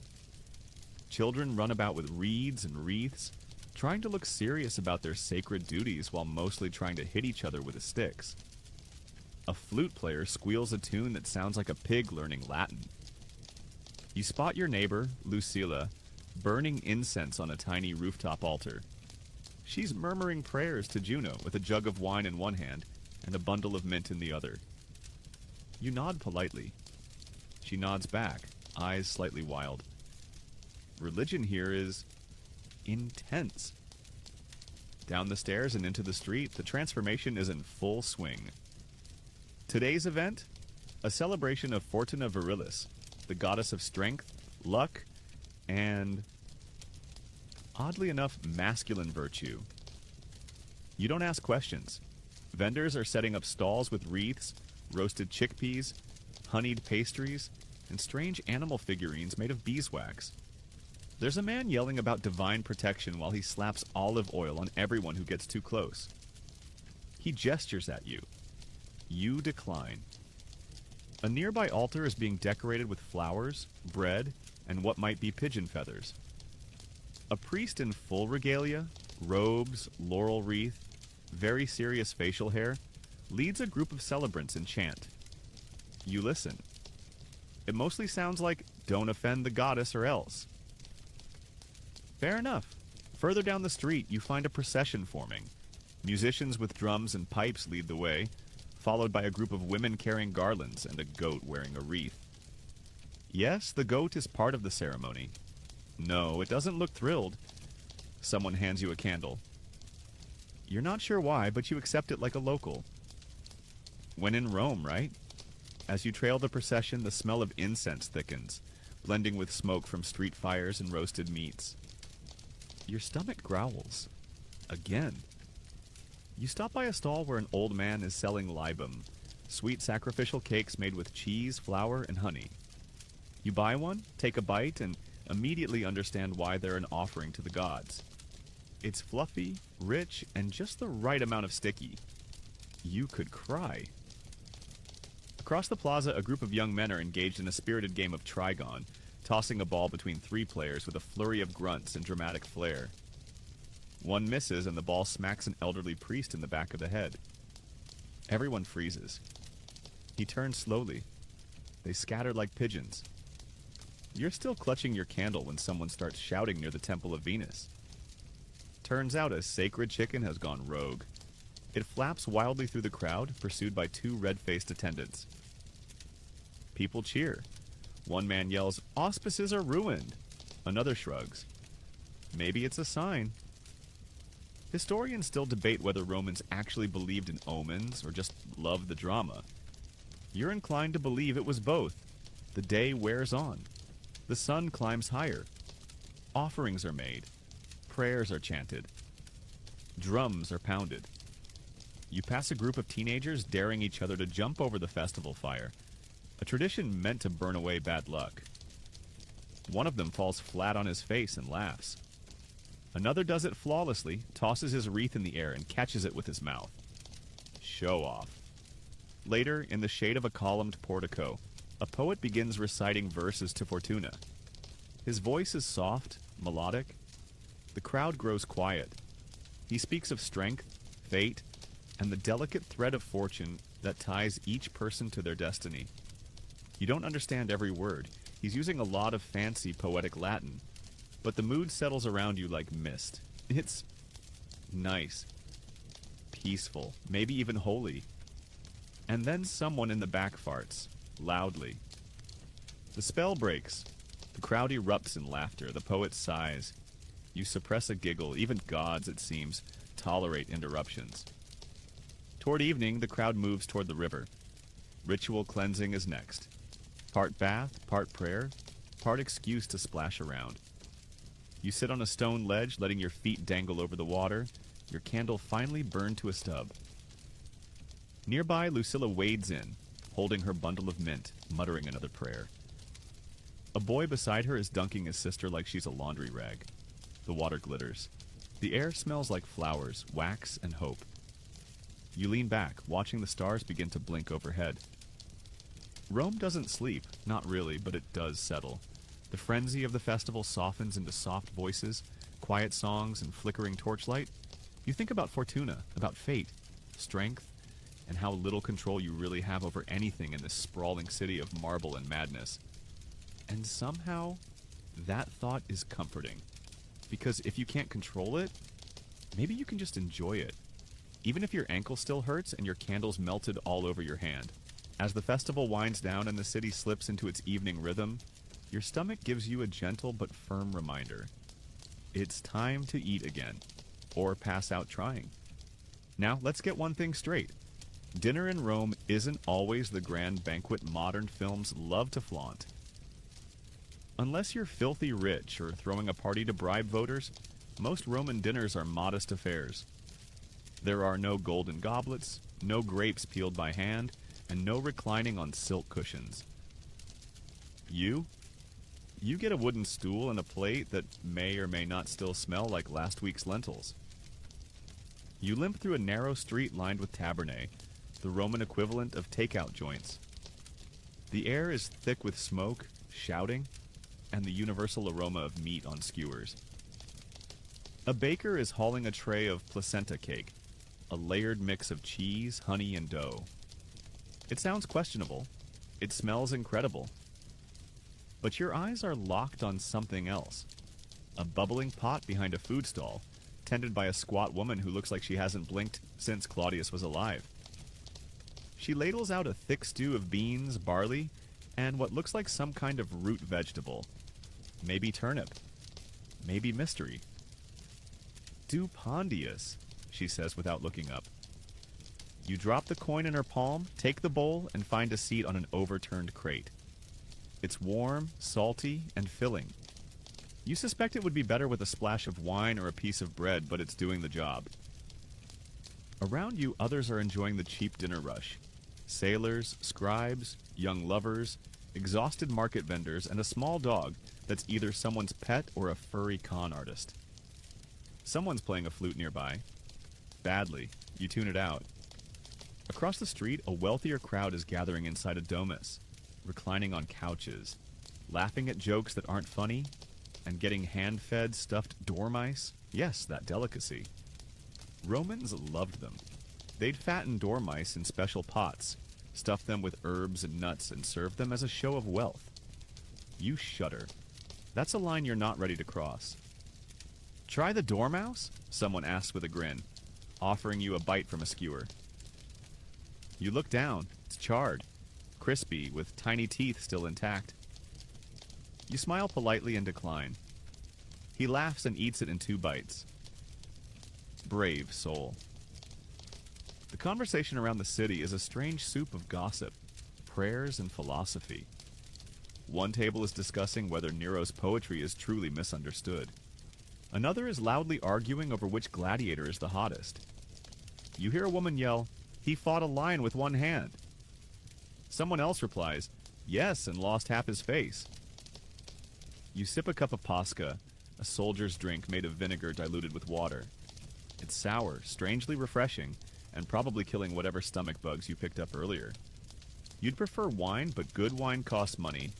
Children run about with reeds and wreaths, trying to look serious about their sacred duties while mostly trying to hit each other with the sticks. A flute player squeals a tune that sounds like a pig learning Latin. You spot your neighbor, Lucilla, burning incense on a tiny rooftop altar. She's murmuring prayers to Juno with a jug of wine in one hand and a bundle of mint in the other. You nod politely. She nods back, eyes slightly wild. Religion here is intense. Down the stairs and into the street, the transformation is in full swing. Today's event? A celebration of Fortuna Virilis, the goddess of strength, luck, and, oddly enough, masculine virtue. You don't ask questions. Vendors are setting up stalls with wreaths, roasted chickpeas, honeyed pastries, and strange animal figurines made of beeswax. There's a man yelling about divine protection while he slaps olive oil on everyone who gets too close. He gestures at you. You decline. A nearby altar is being decorated with flowers, bread, and what might be pigeon feathers. A priest in full regalia, robes, laurel wreath, very serious facial hair, leads a group of celebrants in chant. You listen. It mostly sounds like, "Don't offend the goddess or else." Fair enough. Further down the street, you find a procession forming. Musicians with drums and pipes lead the way, followed by a group of women carrying garlands and a goat wearing a wreath. Yes, the goat is part of the ceremony. No, it doesn't look thrilled. Someone hands you a candle. You're not sure why, but you accept it like a local. When in Rome, right? As you trail the procession, the smell of incense thickens, blending with smoke from street fires and roasted meats. Your stomach growls. Again. You stop by a stall where an old man is selling libum, sweet sacrificial cakes made with cheese, flour, and honey. You buy one, take a bite, and immediately understand why they're an offering to the gods. It's fluffy, rich, and just the right amount of sticky. You could cry. Across the plaza, a group of young men are engaged in a spirited game of Trigon, tossing a ball between three players with a flurry of grunts and dramatic flair. One misses, and the ball smacks an elderly priest in the back of the head. Everyone freezes. He turns slowly. They scatter like pigeons. You're still clutching your candle when someone starts shouting near the Temple of Venus. Turns out a sacred chicken has gone rogue. It flaps wildly through the crowd, pursued by two red-faced attendants. People cheer. One man yells, "Auspices are ruined." Another shrugs. Maybe it's a sign. Historians still debate whether Romans actually believed in omens or just loved the drama. You're inclined to believe it was both. The day wears on. The sun climbs higher. Offerings are made. Prayers are chanted. Drums are pounded. You pass a group of teenagers daring each other to jump over the festival fire, a tradition meant to burn away bad luck. One of them falls flat on his face and laughs. Another does it flawlessly, tosses his wreath in the air, and catches it with his mouth. Show off. Later, in the shade of a columned portico, a poet begins reciting verses to Fortuna. His voice is soft, melodic. The crowd grows quiet. He speaks of strength, fate, and the delicate thread of fortune that ties each person to their destiny. You don't understand every word. He's using a lot of fancy poetic Latin, but the mood settles around you like mist. It's nice, peaceful, maybe even holy. And then someone in the back farts, loudly. The spell breaks. The crowd erupts in laughter. The poet sighs. You suppress a giggle. Even gods, it seems, tolerate interruptions. Toward evening, the crowd moves toward the river. Ritual cleansing is next. Part bath, part prayer, part excuse to splash around. You sit on a stone ledge, letting your feet dangle over the water, your candle finally burned to a stub. Nearby, Lucilla wades in, holding her bundle of mint, muttering another prayer. A boy beside her is dunking his sister like she's a laundry rag. The water glitters. The air smells like flowers, wax, and hope. You lean back, watching the stars begin to blink overhead. Rome doesn't sleep, not really, but it does settle. The frenzy of the festival softens into soft voices, quiet songs, and flickering torchlight. You think about Fortuna, about fate, strength, and how little control you really have over anything in this sprawling city of marble and madness. And somehow, that thought is comforting. Because if you can't control it, maybe you can just enjoy it. Even if your ankle still hurts and your candle's melted all over your hand. As the festival winds down and the city slips into its evening rhythm, your stomach gives you a gentle but firm reminder. It's time to eat again, or pass out trying. Now, let's get one thing straight. Dinner in Rome isn't always the grand banquet modern films love to flaunt. Unless you're filthy rich or throwing a party to bribe voters, most Roman dinners are modest affairs. There are no golden goblets, no grapes peeled by hand, and no reclining on silk cushions. You get a wooden stool and a plate that may or may not still smell like last week's lentils. You limp through a narrow street lined with tabernae, the Roman equivalent of takeout joints. The air is thick with smoke, shouting, and the universal aroma of meat on skewers. A baker is hauling a tray of placenta cake. a layered mix of cheese, honey, and dough. It sounds questionable. It smells incredible. But your eyes are locked on something else. A bubbling pot behind a food stall, tended by a squat woman who looks like she hasn't blinked since Claudius was alive. She ladles out a thick stew of beans, barley, and what looks like some kind of root vegetable. Maybe turnip. Maybe mystery. Dupondius, she says without looking up. You drop the coin in her palm, take the bowl, and find a seat on an overturned crate. It's warm, salty, and filling. You suspect it would be better with a splash of wine or a piece of bread, but it's doing the job. Around you, others are enjoying the cheap dinner rush. Sailors, scribes, young lovers, exhausted market vendors, and a small dog that's either someone's pet or a furry con artist. Someone's playing a flute nearby. Badly. You tune it out. Across the street, a wealthier crowd is gathering inside a domus, reclining on couches, laughing at jokes that aren't funny, and getting hand-fed stuffed dormice. Yes, that delicacy. Romans loved them. They'd fatten dormice in special pots, stuff them with herbs and nuts, and serve them as a show of wealth. You shudder. That's a line you're not ready to cross. Try the dormouse? Someone asks with a grin, offering you a bite from a skewer. You look down. It's charred, crispy, with tiny teeth still intact. You smile politely and decline. He laughs and eats it in 2 bites. Brave soul. The conversation around the city is a strange soup of gossip, prayers, and philosophy. One table is discussing whether Nero's poetry is truly misunderstood. Another is loudly arguing over which gladiator is the hottest. You hear a woman yell, "He fought a lion with one hand." Someone else replies, "Yes, and lost half his face." You sip a cup of pasca, a soldier's drink made of vinegar diluted with water. It's sour, strangely refreshing, and probably killing whatever stomach bugs you picked up earlier. You'd prefer wine, but good wine costs money,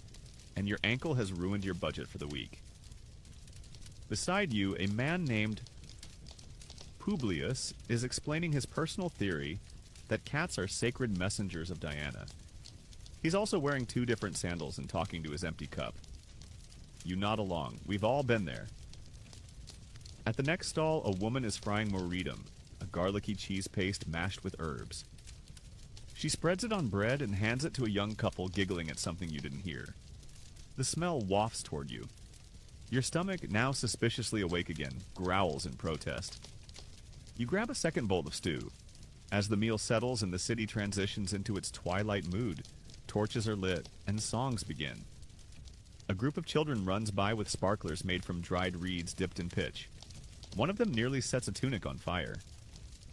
and your ankle has ruined your budget for the week. Beside you, a man named Publius is explaining his personal theory that cats are sacred messengers of Diana. He's also wearing 2 different sandals and talking to his empty cup. You nod along. We've all been there. At the next stall, a woman is frying moridum, a garlicky cheese paste mashed with herbs. She spreads it on bread and hands it to a young couple giggling at something you didn't hear. The smell wafts toward you. Your stomach, now suspiciously awake again, growls in protest. You grab a second bowl of stew. As the meal settles and the city transitions into its twilight mood, torches are lit and songs begin. A group of children runs by with sparklers made from dried reeds dipped in pitch. One of them nearly sets a tunic on fire.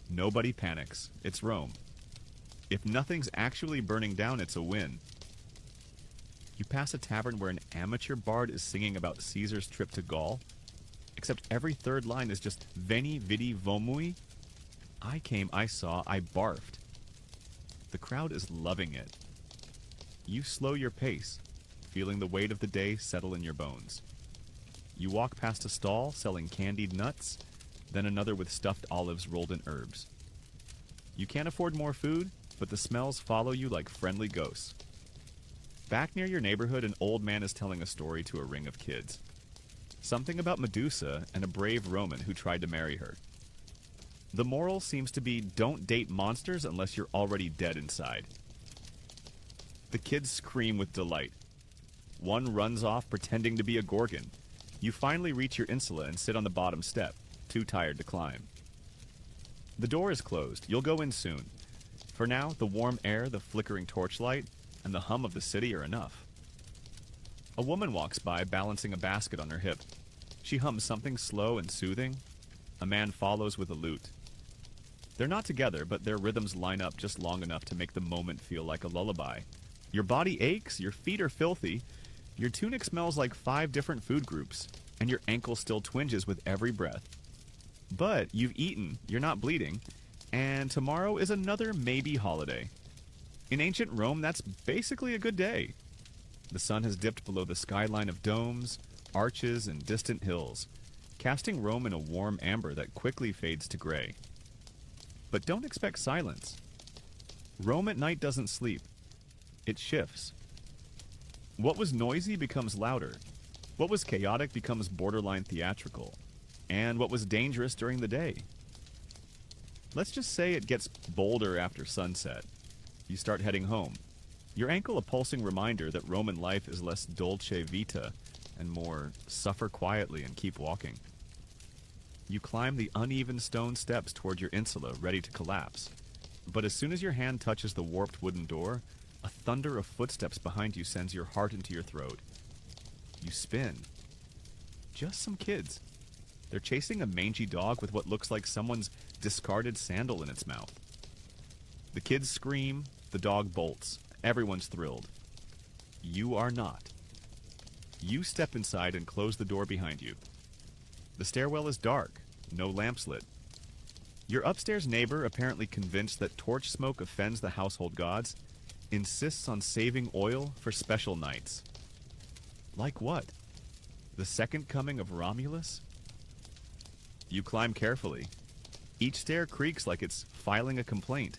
Nobody panics. It's Rome. If nothing's actually burning down, it's a win. You pass a tavern where an amateur bard is singing about Caesar's trip to Gaul, except every third line is just "Veni, vidi, vomui." I came, I saw, I barfed. The crowd is loving it. You slow your pace, feeling the weight of the day settle in your bones. You walk past a stall selling candied nuts, then another with stuffed olives rolled in herbs. You can't afford more food, but the smells follow you like friendly ghosts. Back near your neighborhood, an old man is telling a story to a ring of kids. Something about Medusa and a brave Roman who tried to marry her. The moral seems to be don't date monsters unless you're already dead inside. The kids scream with delight. One runs off pretending to be a gorgon. You finally reach your insula and sit on the bottom step, too tired to climb. The door is closed. You'll go in soon. For now, the warm air, the flickering torchlight, and the hum of the city are enough. A woman walks by, balancing a basket on her hip. She hums something slow and soothing. A man follows with a lute. They're not together, but their rhythms line up just long enough to make the moment feel like a lullaby. Your body aches, your feet are filthy, your tunic smells like 5 different food groups, and your ankle still twinges with every breath. But you've eaten, you're not bleeding, and tomorrow is another maybe holiday. In ancient Rome, that's basically a good day. The sun has dipped below the skyline of domes, arches, and distant hills, casting Rome in a warm amber that quickly fades to gray. But don't expect silence. Rome at night doesn't sleep. It shifts. What was noisy becomes louder. What was chaotic becomes borderline theatrical. And what was dangerous during the day. Let's just say it gets bolder after sunset. You start heading home. Your ankle a pulsing reminder that Roman life is less dolce vita and more suffer quietly and keep walking. You climb the uneven stone steps toward your insula, ready to collapse. But as soon as your hand touches the warped wooden door, a thunder of footsteps behind you sends your heart into your throat. You spin. Just some kids. They're chasing a mangy dog with what looks like someone's discarded sandal in its mouth. The kids scream, the dog bolts. Everyone's thrilled. You are not. You step inside and close the door behind you. The stairwell is dark, no lamps lit. Your upstairs neighbor, apparently convinced that torch smoke offends the household gods, insists on saving oil for special nights. Like what? The second coming of Romulus? You climb carefully. Each stair creaks like it's filing a complaint.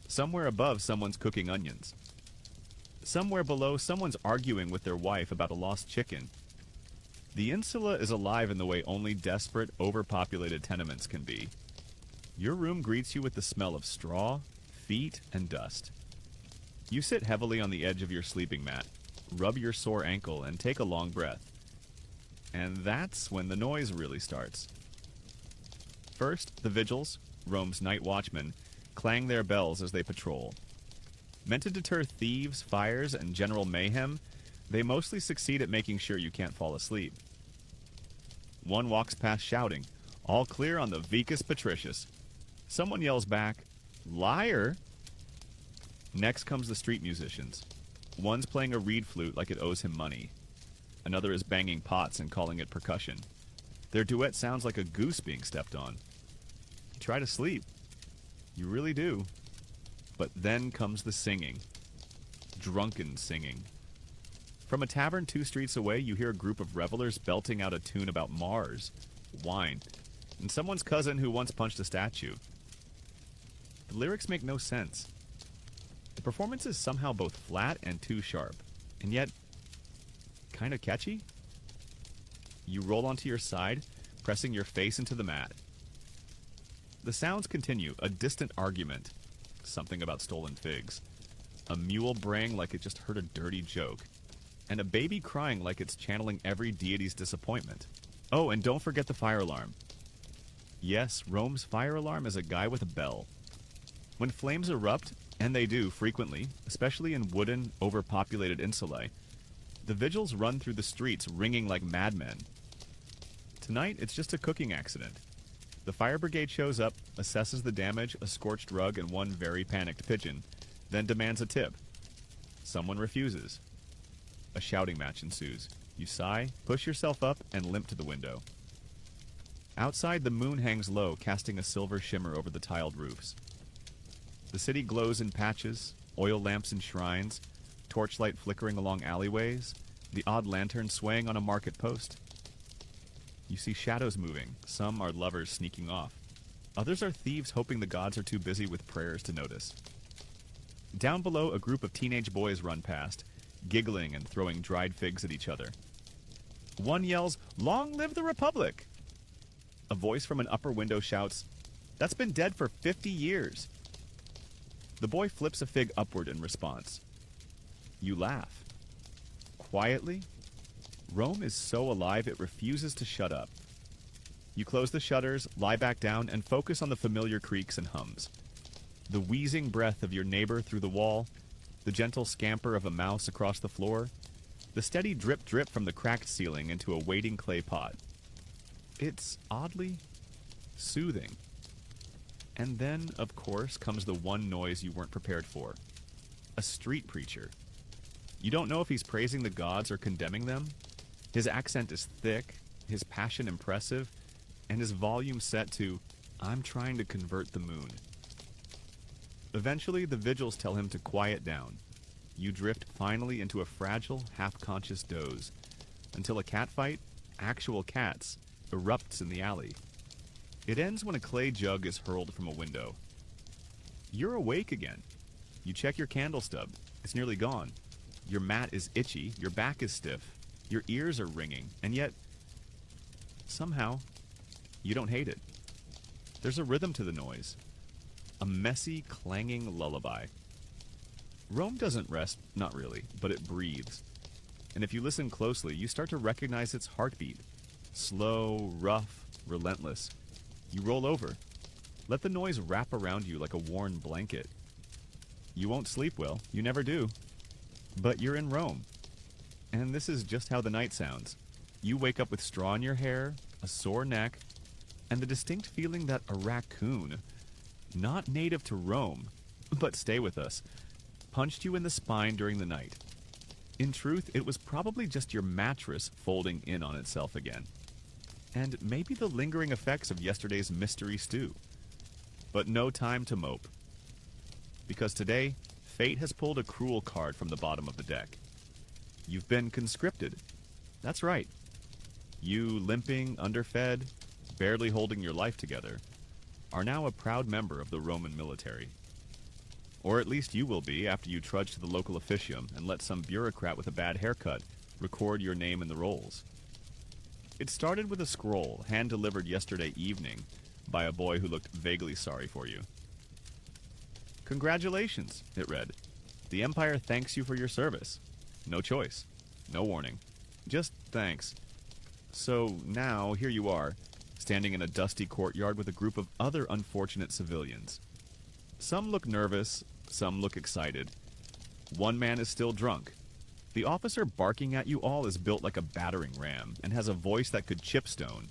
Somewhere above, someone's cooking onions. Somewhere below, someone's arguing with their wife about a lost chicken. The insula is alive in the way only desperate, overpopulated tenements can be. Your room greets you with the smell of straw, feet, and dust. You sit heavily on the edge of your sleeping mat, rub your sore ankle, and take a long breath. And that's when the noise really starts. First, the vigils, Rome's night watchmen, clang their bells as they patrol. Meant to deter thieves, fires, and general mayhem, they mostly succeed at making sure you can't fall asleep. One walks past shouting, "All clear on the Vicus Patricius." Someone yells back, "Liar!" Next comes the street musicians. One's playing a reed flute like it owes him money. Another is banging pots and calling it percussion. Their duet sounds like a goose being stepped on. You try to sleep. You really do. But then comes the singing. Drunken singing. From a tavern 2 streets away, you hear a group of revelers belting out a tune about Mars, wine, and someone's cousin who once punched a statue. The lyrics make no sense. The performance is somehow both flat and too sharp, and yet kind of catchy. You roll onto your side, pressing your face into the mat. The sounds continue, a distant argument. Something about stolen figs. A mule braying like it just heard a dirty joke. And a baby crying like it's channeling every deity's disappointment. Oh, and don't forget the fire alarm. Yes, Rome's fire alarm is a guy with a bell. When flames erupt, and they do frequently, especially in wooden, overpopulated insulae, the vigils run through the streets ringing like madmen. Tonight, it's just a cooking accident. The fire brigade shows up, assesses the damage, a scorched rug, and one very panicked pigeon, then demands a tip. Someone refuses. A shouting match ensues. You sigh, push yourself up, and limp to the window. Outside, the moon hangs low, casting a silver shimmer over the tiled roofs. The city glows in patches, oil lamps in shrines, torchlight flickering along alleyways, the odd lantern swaying on a market post. You see shadows moving. Some are lovers sneaking off. Others are thieves hoping the gods are too busy with prayers to notice. Down below, a group of teenage boys run past, giggling and throwing dried figs at each other. One yells, "Long live the Republic!" A voice from an upper window shouts, "That's been dead for 50 years!" The boy flips a fig upward in response. You laugh. Quietly, Rome is so alive it refuses to shut up. You close the shutters, lie back down, and focus on the familiar creaks and hums. The wheezing breath of your neighbor through the wall, the gentle scamper of a mouse across the floor, the steady drip-drip from the cracked ceiling into a waiting clay pot. It's oddly soothing. And then, of course, comes the one noise you weren't prepared for. A street preacher. You don't know if he's praising the gods or condemning them. His accent is thick, his passion impressive, and his volume set to, "I'm trying to convert the moon." Eventually, the vigils tell him to quiet down. You drift finally into a fragile, half-conscious doze, until a catfight, actual cats, erupts in the alley. It ends when a clay jug is hurled from a window. You're awake again. You check your candle stub. It's nearly gone. Your mat is itchy, your back is stiff, your ears are ringing, and yet, somehow, you don't hate it. There's a rhythm to the noise. A messy, clanging lullaby. Rome doesn't rest, not really, but it breathes. And if you listen closely, you start to recognize its heartbeat. Slow, rough, relentless. You roll over. Let the noise wrap around you like a worn blanket. You won't sleep well, you never do. But you're in Rome. And this is just how the night sounds. You wake up with straw in your hair, a sore neck, and the distinct feeling that a raccoon, not native to Rome, but stay with us, punched you in the spine during the night. In truth, it was probably just your mattress folding in on itself again. And maybe the lingering effects of yesterday's mystery stew. But no time to mope. Because today, fate has pulled a cruel card from the bottom of the deck. You've been conscripted. That's right. You, limping, underfed, barely holding your life together, are now a proud member of the Roman military. Or at least you will be after you trudge to the local officium and let some bureaucrat with a bad haircut record your name in the rolls. It started with a scroll hand-delivered yesterday evening by a boy who looked vaguely sorry for you. "Congratulations," it read. "The Empire thanks you for your service. No choice. No warning. Just thanks. So now, here you are, standing in a dusty courtyard with a group of other unfortunate civilians. Some look nervous, some look excited. One man is still drunk. The officer barking at you all is built like a battering ram and has a voice that could chip stone.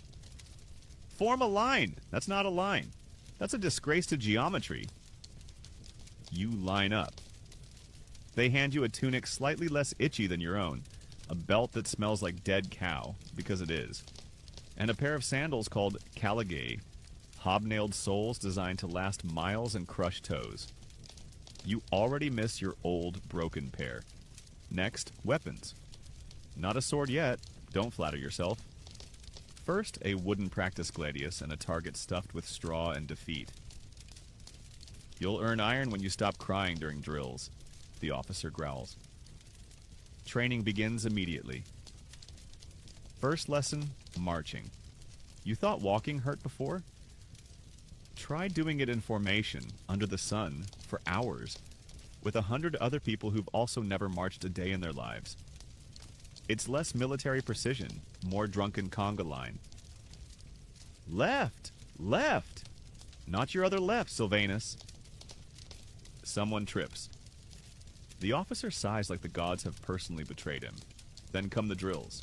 Form a line! That's not a line. That's a disgrace to geometry. You line up. They hand you a tunic slightly less itchy than your own, a belt that smells like dead cow, because it is, and a pair of sandals called caligay, hobnailed soles designed to last miles and crush toes. You already miss your old, broken pair. Next, weapons. Not a sword yet, don't flatter yourself. First, a wooden practice gladius and a target stuffed with straw and defeat. You'll earn iron when you stop crying during drills, the officer growls. Training begins immediately. First lesson, marching. You thought walking hurt before? Try doing it in formation, under the sun, for hours, with 100 other people who've also never marched a day in their lives. It's less military precision, more drunken conga line. Left! Left! Not your other left, Sylvanus. Someone trips. The officer sighs like the gods have personally betrayed him. Then come the drills.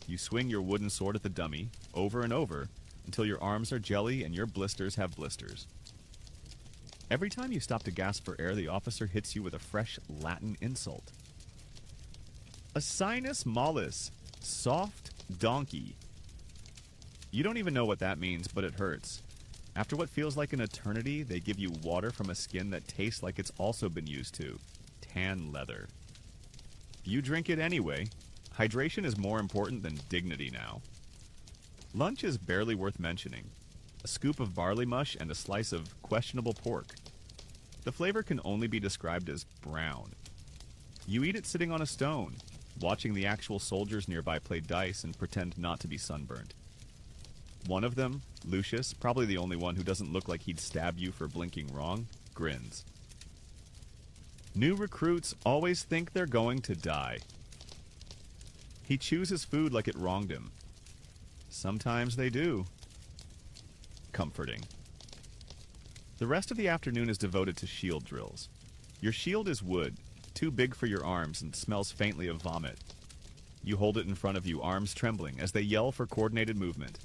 You swing your wooden sword at the dummy, over and over, until your arms are jelly and your blisters have blisters. Every time you stop to gasp for air, the officer hits you with a fresh Latin insult. A sinus mollis, soft donkey. You don't even know what that means, but it hurts. After what feels like an eternity, they give you water from a skin that tastes like it's also been used to. Tan leather. You drink it anyway. Hydration is more important than dignity now. Lunch is barely worth mentioning. A scoop of barley mush and a slice of questionable pork. The flavor can only be described as brown. You eat it sitting on a stone, watching the actual soldiers nearby play dice and pretend not to be sunburnt. One of them, Lucius, probably the only one who doesn't look like he'd stab you for blinking wrong, grins. New recruits always think they're going to die. He chews his food like it wronged him. Sometimes they do. Comforting. The rest of the afternoon is devoted to shield drills. Your shield is wood, too big for your arms and smells faintly of vomit. You hold it in front of you, arms trembling, as they yell for coordinated movement.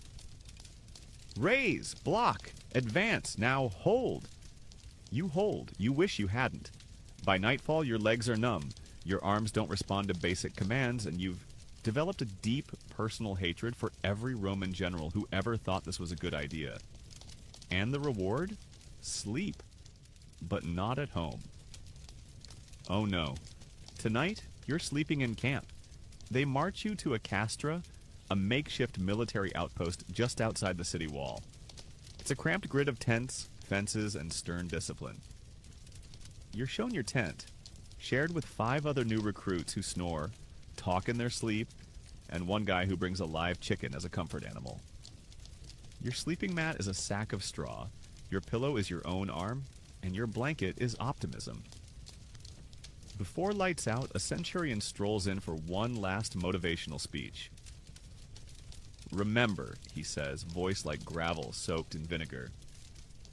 Raise, block, advance, now hold. You hold. You wish you hadn't. By nightfall, your legs are numb, your arms don't respond to basic commands, and you've developed a deep personal hatred for every Roman general who ever thought this was a good idea. And the reward? Sleep. But not at home. Oh no. Tonight, you're sleeping in camp. They march you to a castra, a makeshift military outpost just outside the city wall. It's a cramped grid of tents, fences, and stern discipline. You're shown your tent, shared with 5 other new recruits who snore, talk in their sleep, and one guy who brings a live chicken as a comfort animal. Your sleeping mat is a sack of straw, your pillow is your own arm, and your blanket is optimism. Before lights out, a centurion strolls in for one last motivational speech. "Remember," he says, voice like gravel soaked in vinegar,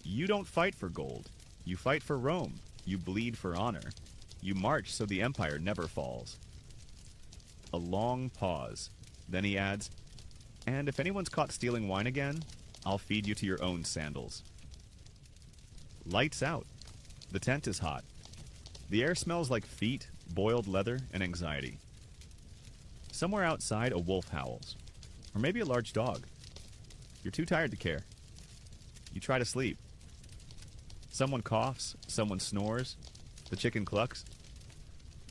"you don't fight for gold. You fight for Rome. You bleed for honor. You march so the empire never falls." A long pause. Then he adds, "And if anyone's caught stealing wine again, I'll feed you to your own sandals." Lights out. The tent is hot. The air smells like feet, boiled leather, and anxiety. Somewhere outside, a wolf howls. Or maybe a large dog. You're too tired to care. You try to sleep. Someone coughs, someone snores, the chicken clucks.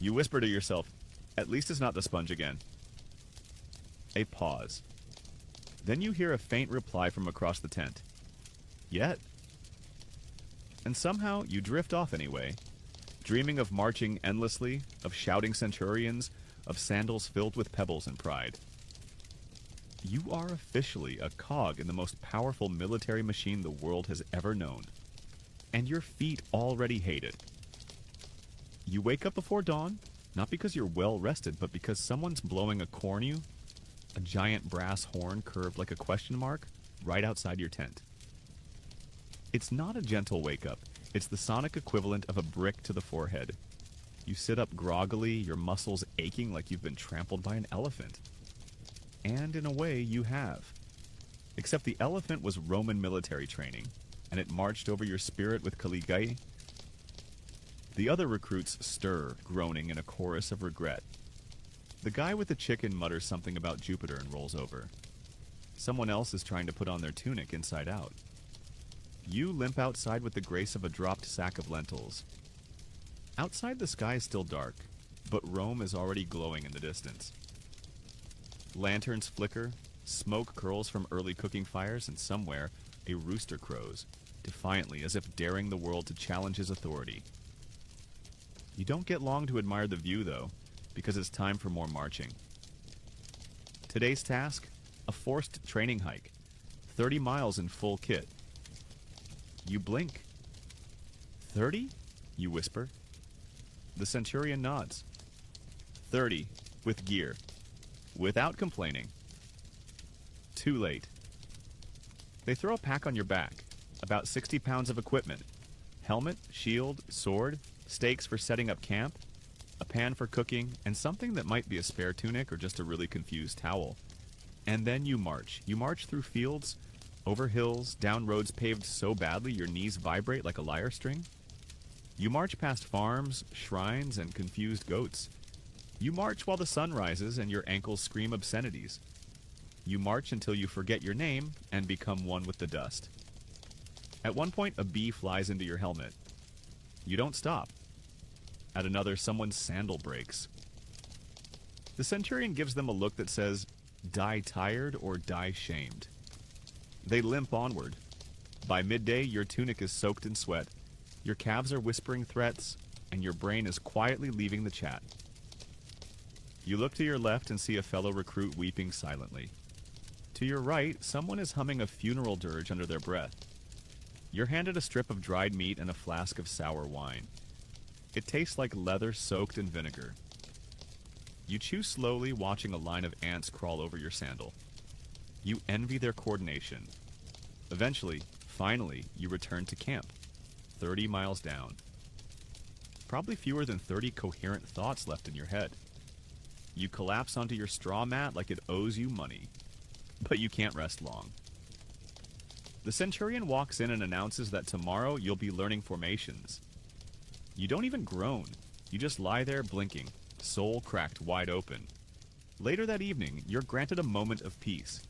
You whisper to yourself, "At least it's not the sponge again." A pause. Then you hear a faint reply from across the tent. "Yet." And somehow you drift off anyway, dreaming of marching endlessly, of shouting centurions, of sandals filled with pebbles and pride. You are officially a cog in the most powerful military machine the world has ever known. And your feet already hate it. You wake up before dawn, not because you're well rested, but because someone's blowing a cornu, a giant brass horn curved like a question mark, right outside your tent. It's not a gentle wake-up. It's the sonic equivalent of a brick to the forehead. You sit up groggily, your muscles aching like you've been trampled by an elephant. And in a way, you have. Except the elephant was Roman military training, and it marched over your spirit with caligae. The other recruits stir, groaning in a chorus of regret. The guy with the chicken mutters something about Jupiter and rolls over. Someone else is trying to put on their tunic inside out. You limp outside with the grace of a dropped sack of lentils. Outside, the sky is still dark, but Rome is already glowing in the distance. Lanterns flicker, smoke curls from early cooking fires, and somewhere a rooster crows, defiantly as if daring the world to challenge his authority. You don't get long to admire the view, though, because it's time for more marching. Today's task? A forced training hike. 30 miles in full kit. You blink. 30? You whisper. The centurion nods. 30, with gear. Without complaining. Too late. They throw a pack on your back. About 60 pounds of equipment. Helmet, shield, sword, stakes for setting up camp, a pan for cooking, and something that might be a spare tunic or just a really confused towel. And then you march. You march through fields, over hills, down roads paved so badly your knees vibrate like a lyre string. You march past farms, shrines, and confused goats. You march while the sun rises and your ankles scream obscenities. You march until you forget your name and become one with the dust. At one point, a bee flies into your helmet. You don't stop. At another, someone's sandal breaks. The centurion gives them a look that says, "Die tired or die shamed." They limp onward. By midday, your tunic is soaked in sweat, your calves are whispering threats, and your brain is quietly leaving the chat. You look to your left and see a fellow recruit weeping silently. To your right, someone is humming a funeral dirge under their breath. You're handed a strip of dried meat and a flask of sour wine. It tastes like leather soaked in vinegar. You chew slowly, watching a line of ants crawl over your sandal. You envy their coordination. Eventually, finally, you return to camp, 30 miles down. Probably fewer than 30 coherent thoughts left in your head. You collapse onto your straw mat like it owes you money. But you can't rest long. The centurion walks in and announces that tomorrow you'll be learning formations. You don't even groan. You just lie there blinking, soul cracked wide open. Later that evening, you're granted a moment of peace.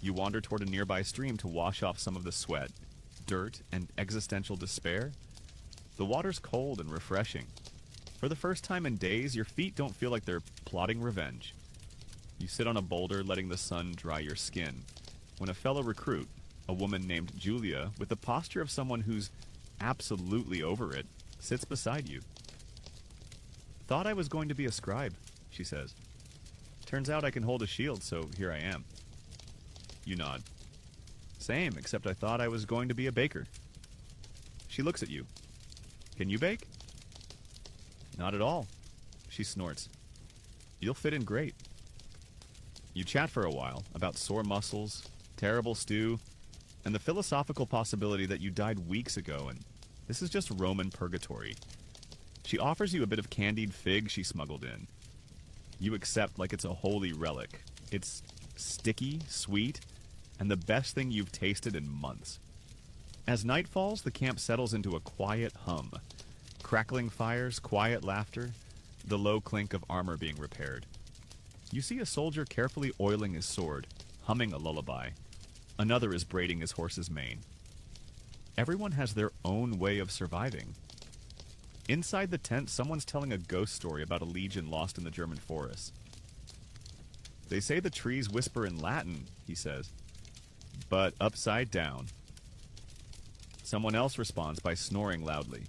You wander toward a nearby stream to wash off some of the sweat, dirt, and existential despair. The water's cold and refreshing. For the first time in days, your feet don't feel like they're plotting revenge. You sit on a boulder, letting the sun dry your skin, when a fellow recruit, A woman named Julia, with the posture of someone who's absolutely over it, sits beside you. Thought I was going to be a scribe, she says. Turns out I can hold a shield, so here I am. You nod. Same, except I thought I was going to be a baker. She looks at you. Can you bake? Not at all, she snorts. You'll fit in great. You chat for a while about sore muscles, terrible stew, and the philosophical possibility that you died weeks ago and this is just Roman purgatory. She offers you a bit of candied fig she smuggled in. You accept like it's a holy relic. It's sticky, sweet, and the best thing you've tasted in months. As night falls, the camp settles into a quiet hum. Crackling fires, quiet laughter, the low clink of armor being repaired. You see a soldier carefully oiling his sword, humming a lullaby. Another is braiding his horse's mane. Everyone has their own way of surviving. Inside the tent, someone's telling a ghost story about a legion lost in the German forests. They say the trees whisper in Latin, he says, but upside down. Someone else responds by snoring loudly.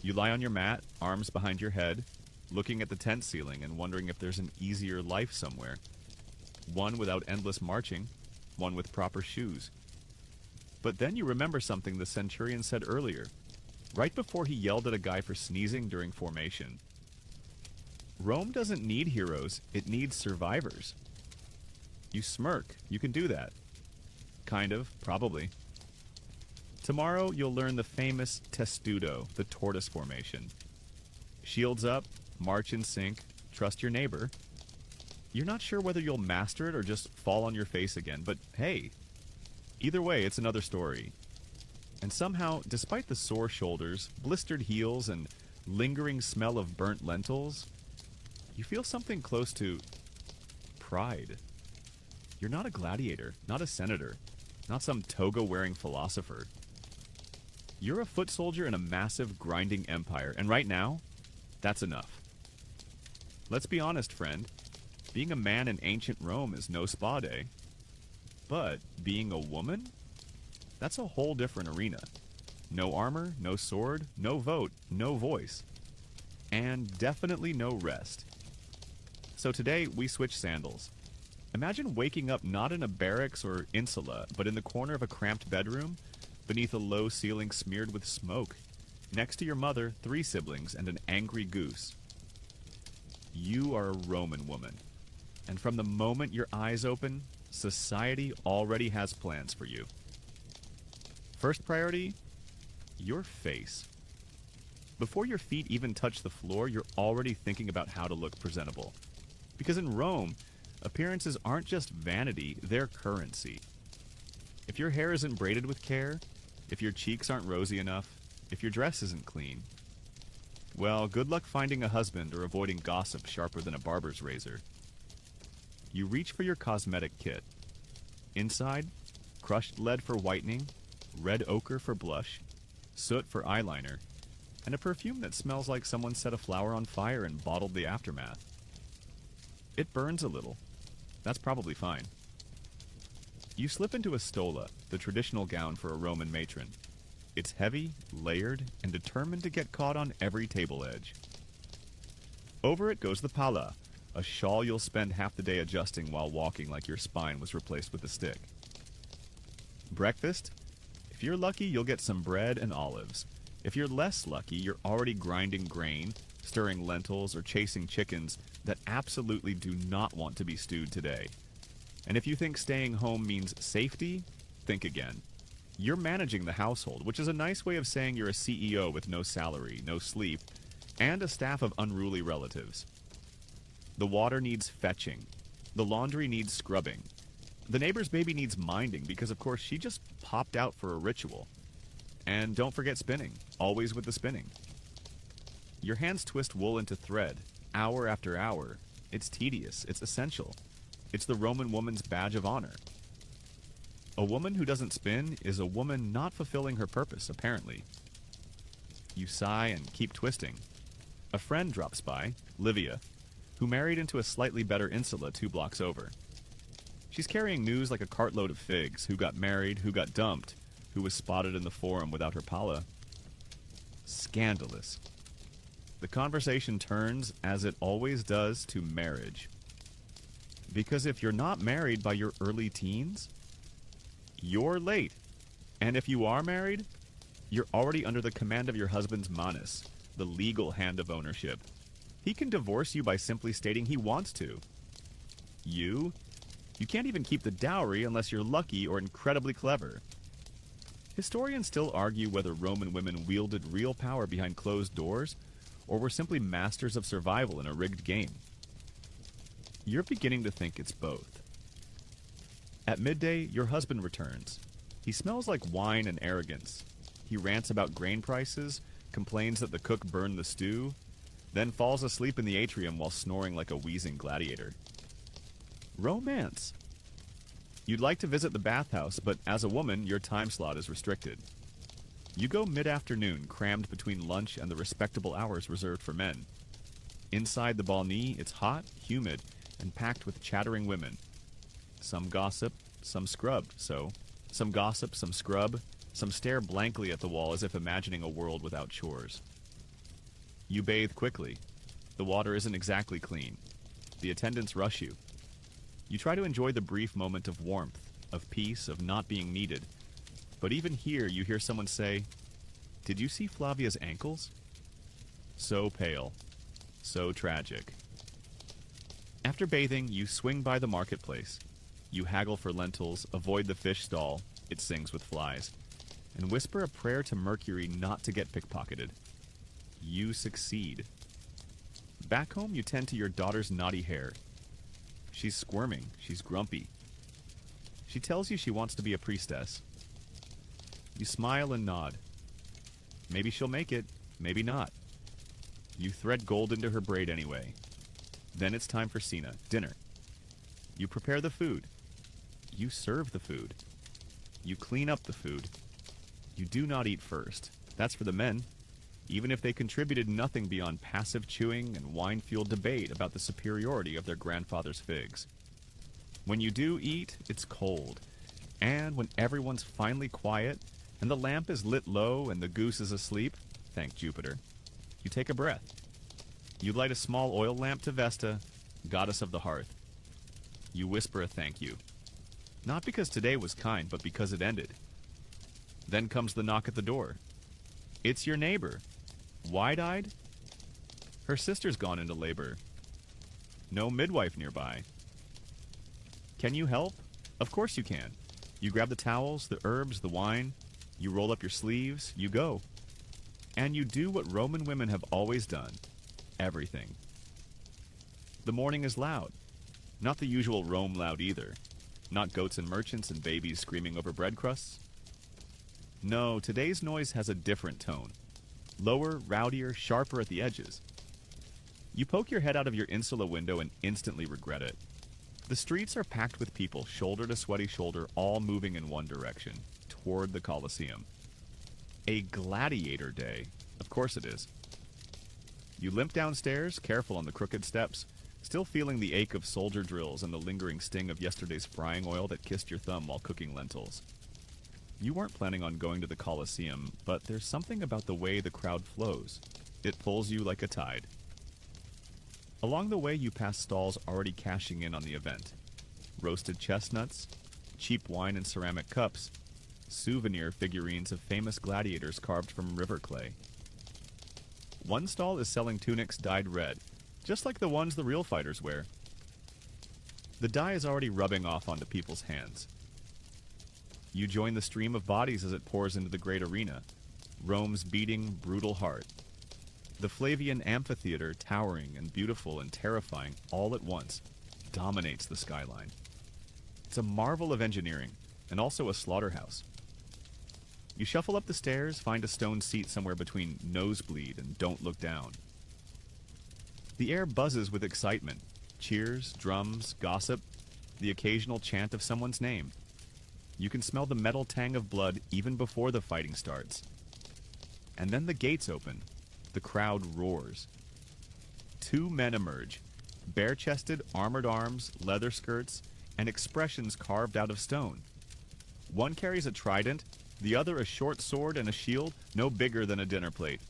You lie on your mat, arms behind your head, looking at the tent ceiling and wondering if there's an easier life somewhere. One without endless marching, one with proper shoes. But then you remember something the centurion said earlier, right before he yelled at a guy for sneezing during formation. Rome doesn't need heroes, it needs survivors. You smirk. You can do that. Kind of, probably. Tomorrow you'll learn the famous testudo, the tortoise formation. Shields up, march in sync, trust your neighbor. You're not sure whether you'll master it or just fall on your face again, but hey, either way, it's another story. And somehow, despite the sore shoulders, blistered heels, and lingering smell of burnt lentils, you feel something close to pride. You're not a gladiator, not a senator, not some toga-wearing philosopher. You're a foot soldier in a massive, grinding empire, and right now, that's enough. Let's be honest, friend. Being a man in ancient Rome is no spa day. But being a woman? That's a whole different arena. No armor, no sword, no vote, no voice. And definitely no rest. So today, we switch sandals. Imagine waking up not in a barracks or insula, but in the corner of a cramped bedroom, beneath a low ceiling smeared with smoke, next to your mother, 3 siblings, and an angry goose. You are a Roman woman. And from the moment your eyes open, society already has plans for you. First priority, your face. Before your feet even touch the floor, you're already thinking about how to look presentable. Because in Rome, appearances aren't just vanity, they're currency. If your hair isn't braided with care, if your cheeks aren't rosy enough, if your dress isn't clean, well, good luck finding a husband or avoiding gossip sharper than a barber's razor. You reach for your cosmetic kit. Inside, crushed lead for whitening, red ochre for blush, soot for eyeliner, and a perfume that smells like someone set a flower on fire and bottled the aftermath. It burns a little. That's probably fine. You slip into a stola, the traditional gown for a Roman matron. It's heavy, layered, and determined to get caught on every table edge. Over it goes the palla, a shawl you'll spend half the day adjusting while walking like your spine was replaced with a stick. Breakfast? If you're lucky, you'll get some bread and olives. If you're less lucky, you're already grinding grain, stirring lentils, or chasing chickens that absolutely do not want to be stewed today. And if you think staying home means safety, think again. You're managing the household, which is a nice way of saying you're a CEO with no salary, no sleep, and a staff of unruly relatives. The water needs fetching. The laundry needs scrubbing. The neighbor's baby needs minding because, of course, she just popped out for a ritual. And don't forget spinning, always with the spinning. Your hands twist wool into thread, hour after hour. It's tedious, it's essential. It's the Roman woman's badge of honor. A woman who doesn't spin is a woman not fulfilling her purpose, apparently. You sigh and keep twisting. A friend drops by, Livia, who married into a slightly better insula 2 blocks over. She's carrying news like a cartload of figs. Who got married, who got dumped, who was spotted in the forum without her pala. Scandalous. The conversation turns, as it always does, to marriage. Because if you're not married by your early teens, you're late. And if you are married, you're already under the command of your husband's manus, the legal hand of ownership. He can divorce you by simply stating he wants to. You can't even keep the dowry unless you're lucky or incredibly clever. Historians still argue whether Roman women wielded real power behind closed doors or were simply masters of survival in a rigged game. You're beginning to think it's both. At midday, your husband returns. He smells like wine and arrogance. He rants about grain prices, complains that the cook burned the stew, then falls asleep in the atrium while snoring like a wheezing gladiator. Romance. You'd like to visit the bathhouse, but as a woman, your time slot is restricted. You go mid-afternoon, crammed between lunch and the respectable hours reserved for men. Inside the balnie, it's hot, humid, and packed with chattering women. Some gossip, some scrub, some gossip, some scrub, some stare blankly at the wall as if imagining a world without chores. You bathe quickly. The water isn't exactly clean. The attendants rush you. You try to enjoy the brief moment of warmth, of peace, of not being needed. But even here, you hear someone say, "Did you see Flavia's ankles?" So pale. So tragic. After bathing, you swing by the marketplace. You haggle for lentils, avoid the fish stall, it sings with flies, and whisper a prayer to Mercury not to get pickpocketed. You succeed. Back home, you tend to your daughter's knotty hair. She's squirming. She's grumpy. She tells you she wants to be a priestess. You smile and nod. Maybe she'll make it, maybe not. You thread gold into her braid anyway. Then it's time for cena, dinner. You prepare the food. You serve the food. You clean up the food. You do not eat first. That's for the men, even if they contributed nothing beyond passive chewing and wine-fueled debate about the superiority of their grandfather's figs. When you do eat, it's cold. And when everyone's finally quiet, and the lamp is lit low and the goose is asleep, thank Jupiter, you take a breath. You light a small oil lamp to Vesta, goddess of the hearth. You whisper a thank you. Not because today was kind, but because it ended. Then comes the knock at the door. It's your neighbor. Wide-eyed? Her sister's gone into labor. No midwife nearby. Can you help? Of course you can. You grab the towels, the herbs, the wine. You roll up your sleeves. You go. And you do what Roman women have always done. Everything. The morning is loud. Not the usual Rome loud either. Not goats and merchants and babies screaming over bread crusts. No, today's noise has a different tone. Lower, rowdier, sharper at the edges. You poke your head out of your insula window and instantly regret it. The streets are packed with people, shoulder to sweaty shoulder, all moving in one direction, toward the Colosseum. A gladiator day. Of course it is. You limp downstairs, careful on the crooked steps, still feeling the ache of soldier drills and the lingering sting of yesterday's frying oil that kissed your thumb while cooking lentils. You weren't planning on going to the Colosseum, but there's something about the way the crowd flows. It pulls you like a tide. Along the way, you pass stalls already cashing in on the event. Roasted chestnuts, cheap wine in ceramic cups, souvenir figurines of famous gladiators carved from river clay. One stall is selling tunics dyed red, just like the ones the real fighters wear. The dye is already rubbing off onto people's hands. You join the stream of bodies as it pours into the great arena, Rome's beating, brutal heart. The Flavian amphitheater, towering and beautiful and terrifying all at once, dominates the skyline. It's a marvel of engineering, and also a slaughterhouse. You shuffle up the stairs, find a stone seat somewhere between nosebleed and don't look down. The air buzzes with excitement, cheers, drums, gossip, the occasional chant of someone's name. You can smell the metal tang of blood even before the fighting starts. And then the gates open. The crowd roars. 2 men emerge, bare-chested, armored arms, leather skirts, and expressions carved out of stone. One carries a trident, the other a short sword and a shield no bigger than a dinner plate.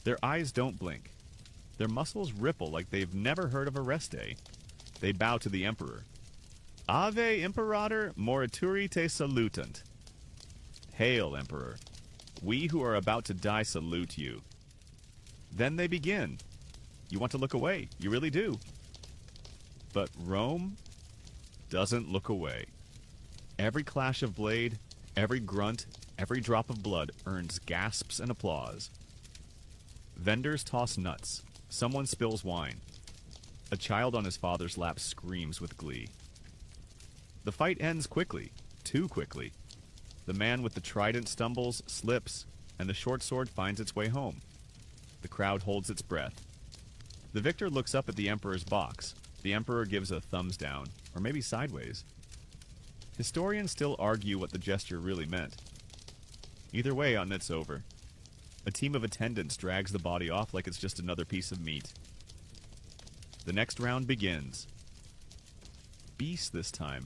Their eyes don't blink. Their muscles ripple like they've never heard of a rest day. They bow to the emperor. Ave imperator morituri te salutant. Hail, emperor. We who are about to die salute you. Then they begin. You want to look away. You really do. But Rome doesn't look away. Every clash of blade, every grunt, every drop of blood earns gasps and applause. Vendors toss nuts. Someone spills wine. A child on his father's lap screams with glee. The fight ends quickly, too quickly. The man with the trident stumbles, slips, and the short sword finds its way home. The crowd holds its breath. The victor looks up at the emperor's box. The emperor gives a thumbs down, or maybe sideways. Historians still argue what the gesture really meant. Either way, it's over. A team of attendants drags the body off like it's just another piece of meat. The next round begins. Beast this time.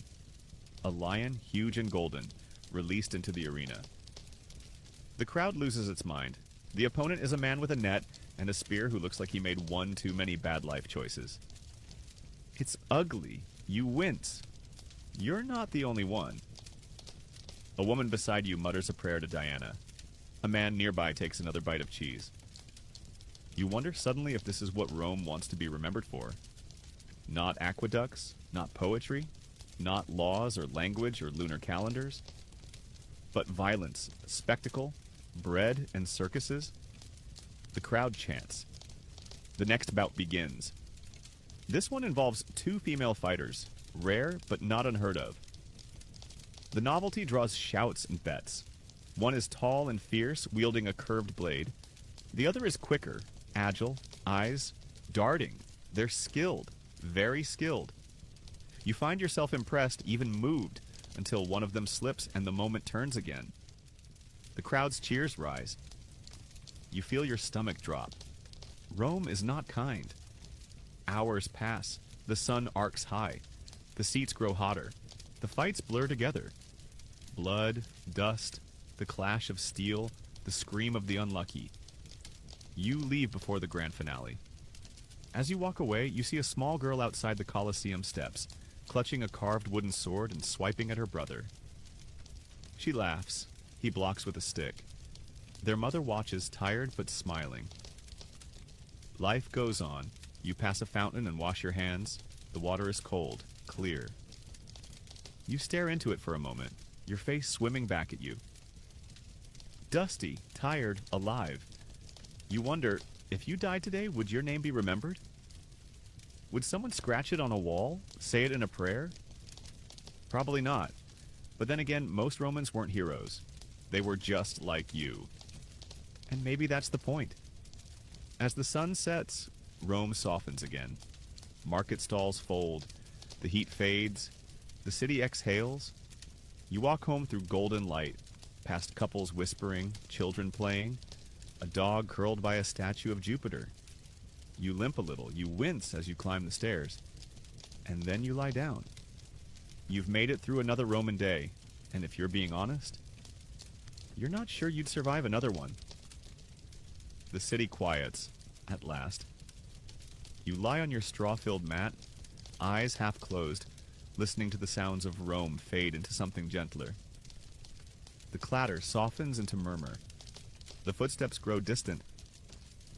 A lion, huge and golden, released into the arena. The crowd loses its mind. The opponent is a man with a net and a spear who looks like he made one too many bad life choices. It's ugly. You wince. You're not the only one. A woman beside you mutters a prayer to Diana. A man nearby takes another bite of cheese. You wonder suddenly if this is what Rome wants to be remembered for. Not aqueducts, not poetry, not laws or language or lunar calendars, but violence, spectacle, bread, and circuses. The crowd chants. The next bout begins. This one involves two female fighters, rare but not unheard of. The novelty draws shouts and bets. One is tall and fierce, wielding a curved blade. The other is quicker, agile, eyes, darting. They're skilled, very skilled. You find yourself impressed, even moved, until one of them slips and the moment turns again. The crowd's cheers rise. You feel your stomach drop. Rome is not kind. Hours pass. The sun arcs high. The seats grow hotter. The fights blur together. Blood, dust, the clash of steel, the scream of the unlucky. You leave before the grand finale. As you walk away, you see a small girl outside the Colosseum steps, clutching a carved wooden sword and swiping at her brother. She laughs. He blocks with a stick. Their mother watches, tired but smiling. Life goes on. You pass a fountain and wash your hands. The water is cold, clear. You stare into it for a moment, your face swimming back at you. Dusty, tired, alive. You wonder, if you died today, would your name be remembered? Would someone scratch it on a wall? Say it in a prayer? Probably not. But then again, most Romans weren't heroes. They were just like you. And maybe that's the point. As the sun sets, Rome softens again. Market stalls fold. The heat fades. The city exhales. You walk home through golden light, past couples whispering, children playing, a dog curled by a statue of Jupiter. You limp a little. You wince as you climb the stairs. And then you lie down. You've made it through another Roman day, and if you're being honest, you're not sure you'd survive another one. The city quiets, at last. You lie on your straw-filled mat, eyes half closed, listening to the sounds of Rome fade into something gentler. The clatter softens into murmur. The footsteps grow distant.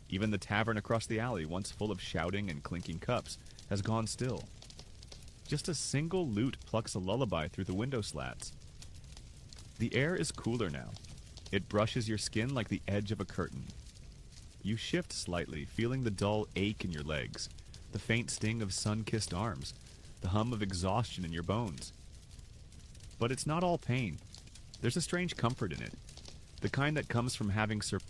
Even the tavern across the alley, once full of shouting and clinking cups, has gone still. Just a single lute plucks a lullaby through the window slats. The air is cooler now. It brushes your skin like the edge of a curtain. You shift slightly, feeling the dull ache in your legs, the faint sting of sun-kissed arms, the hum of exhaustion in your bones. But it's not all pain. There's a strange comfort in it, the kind that comes from having survived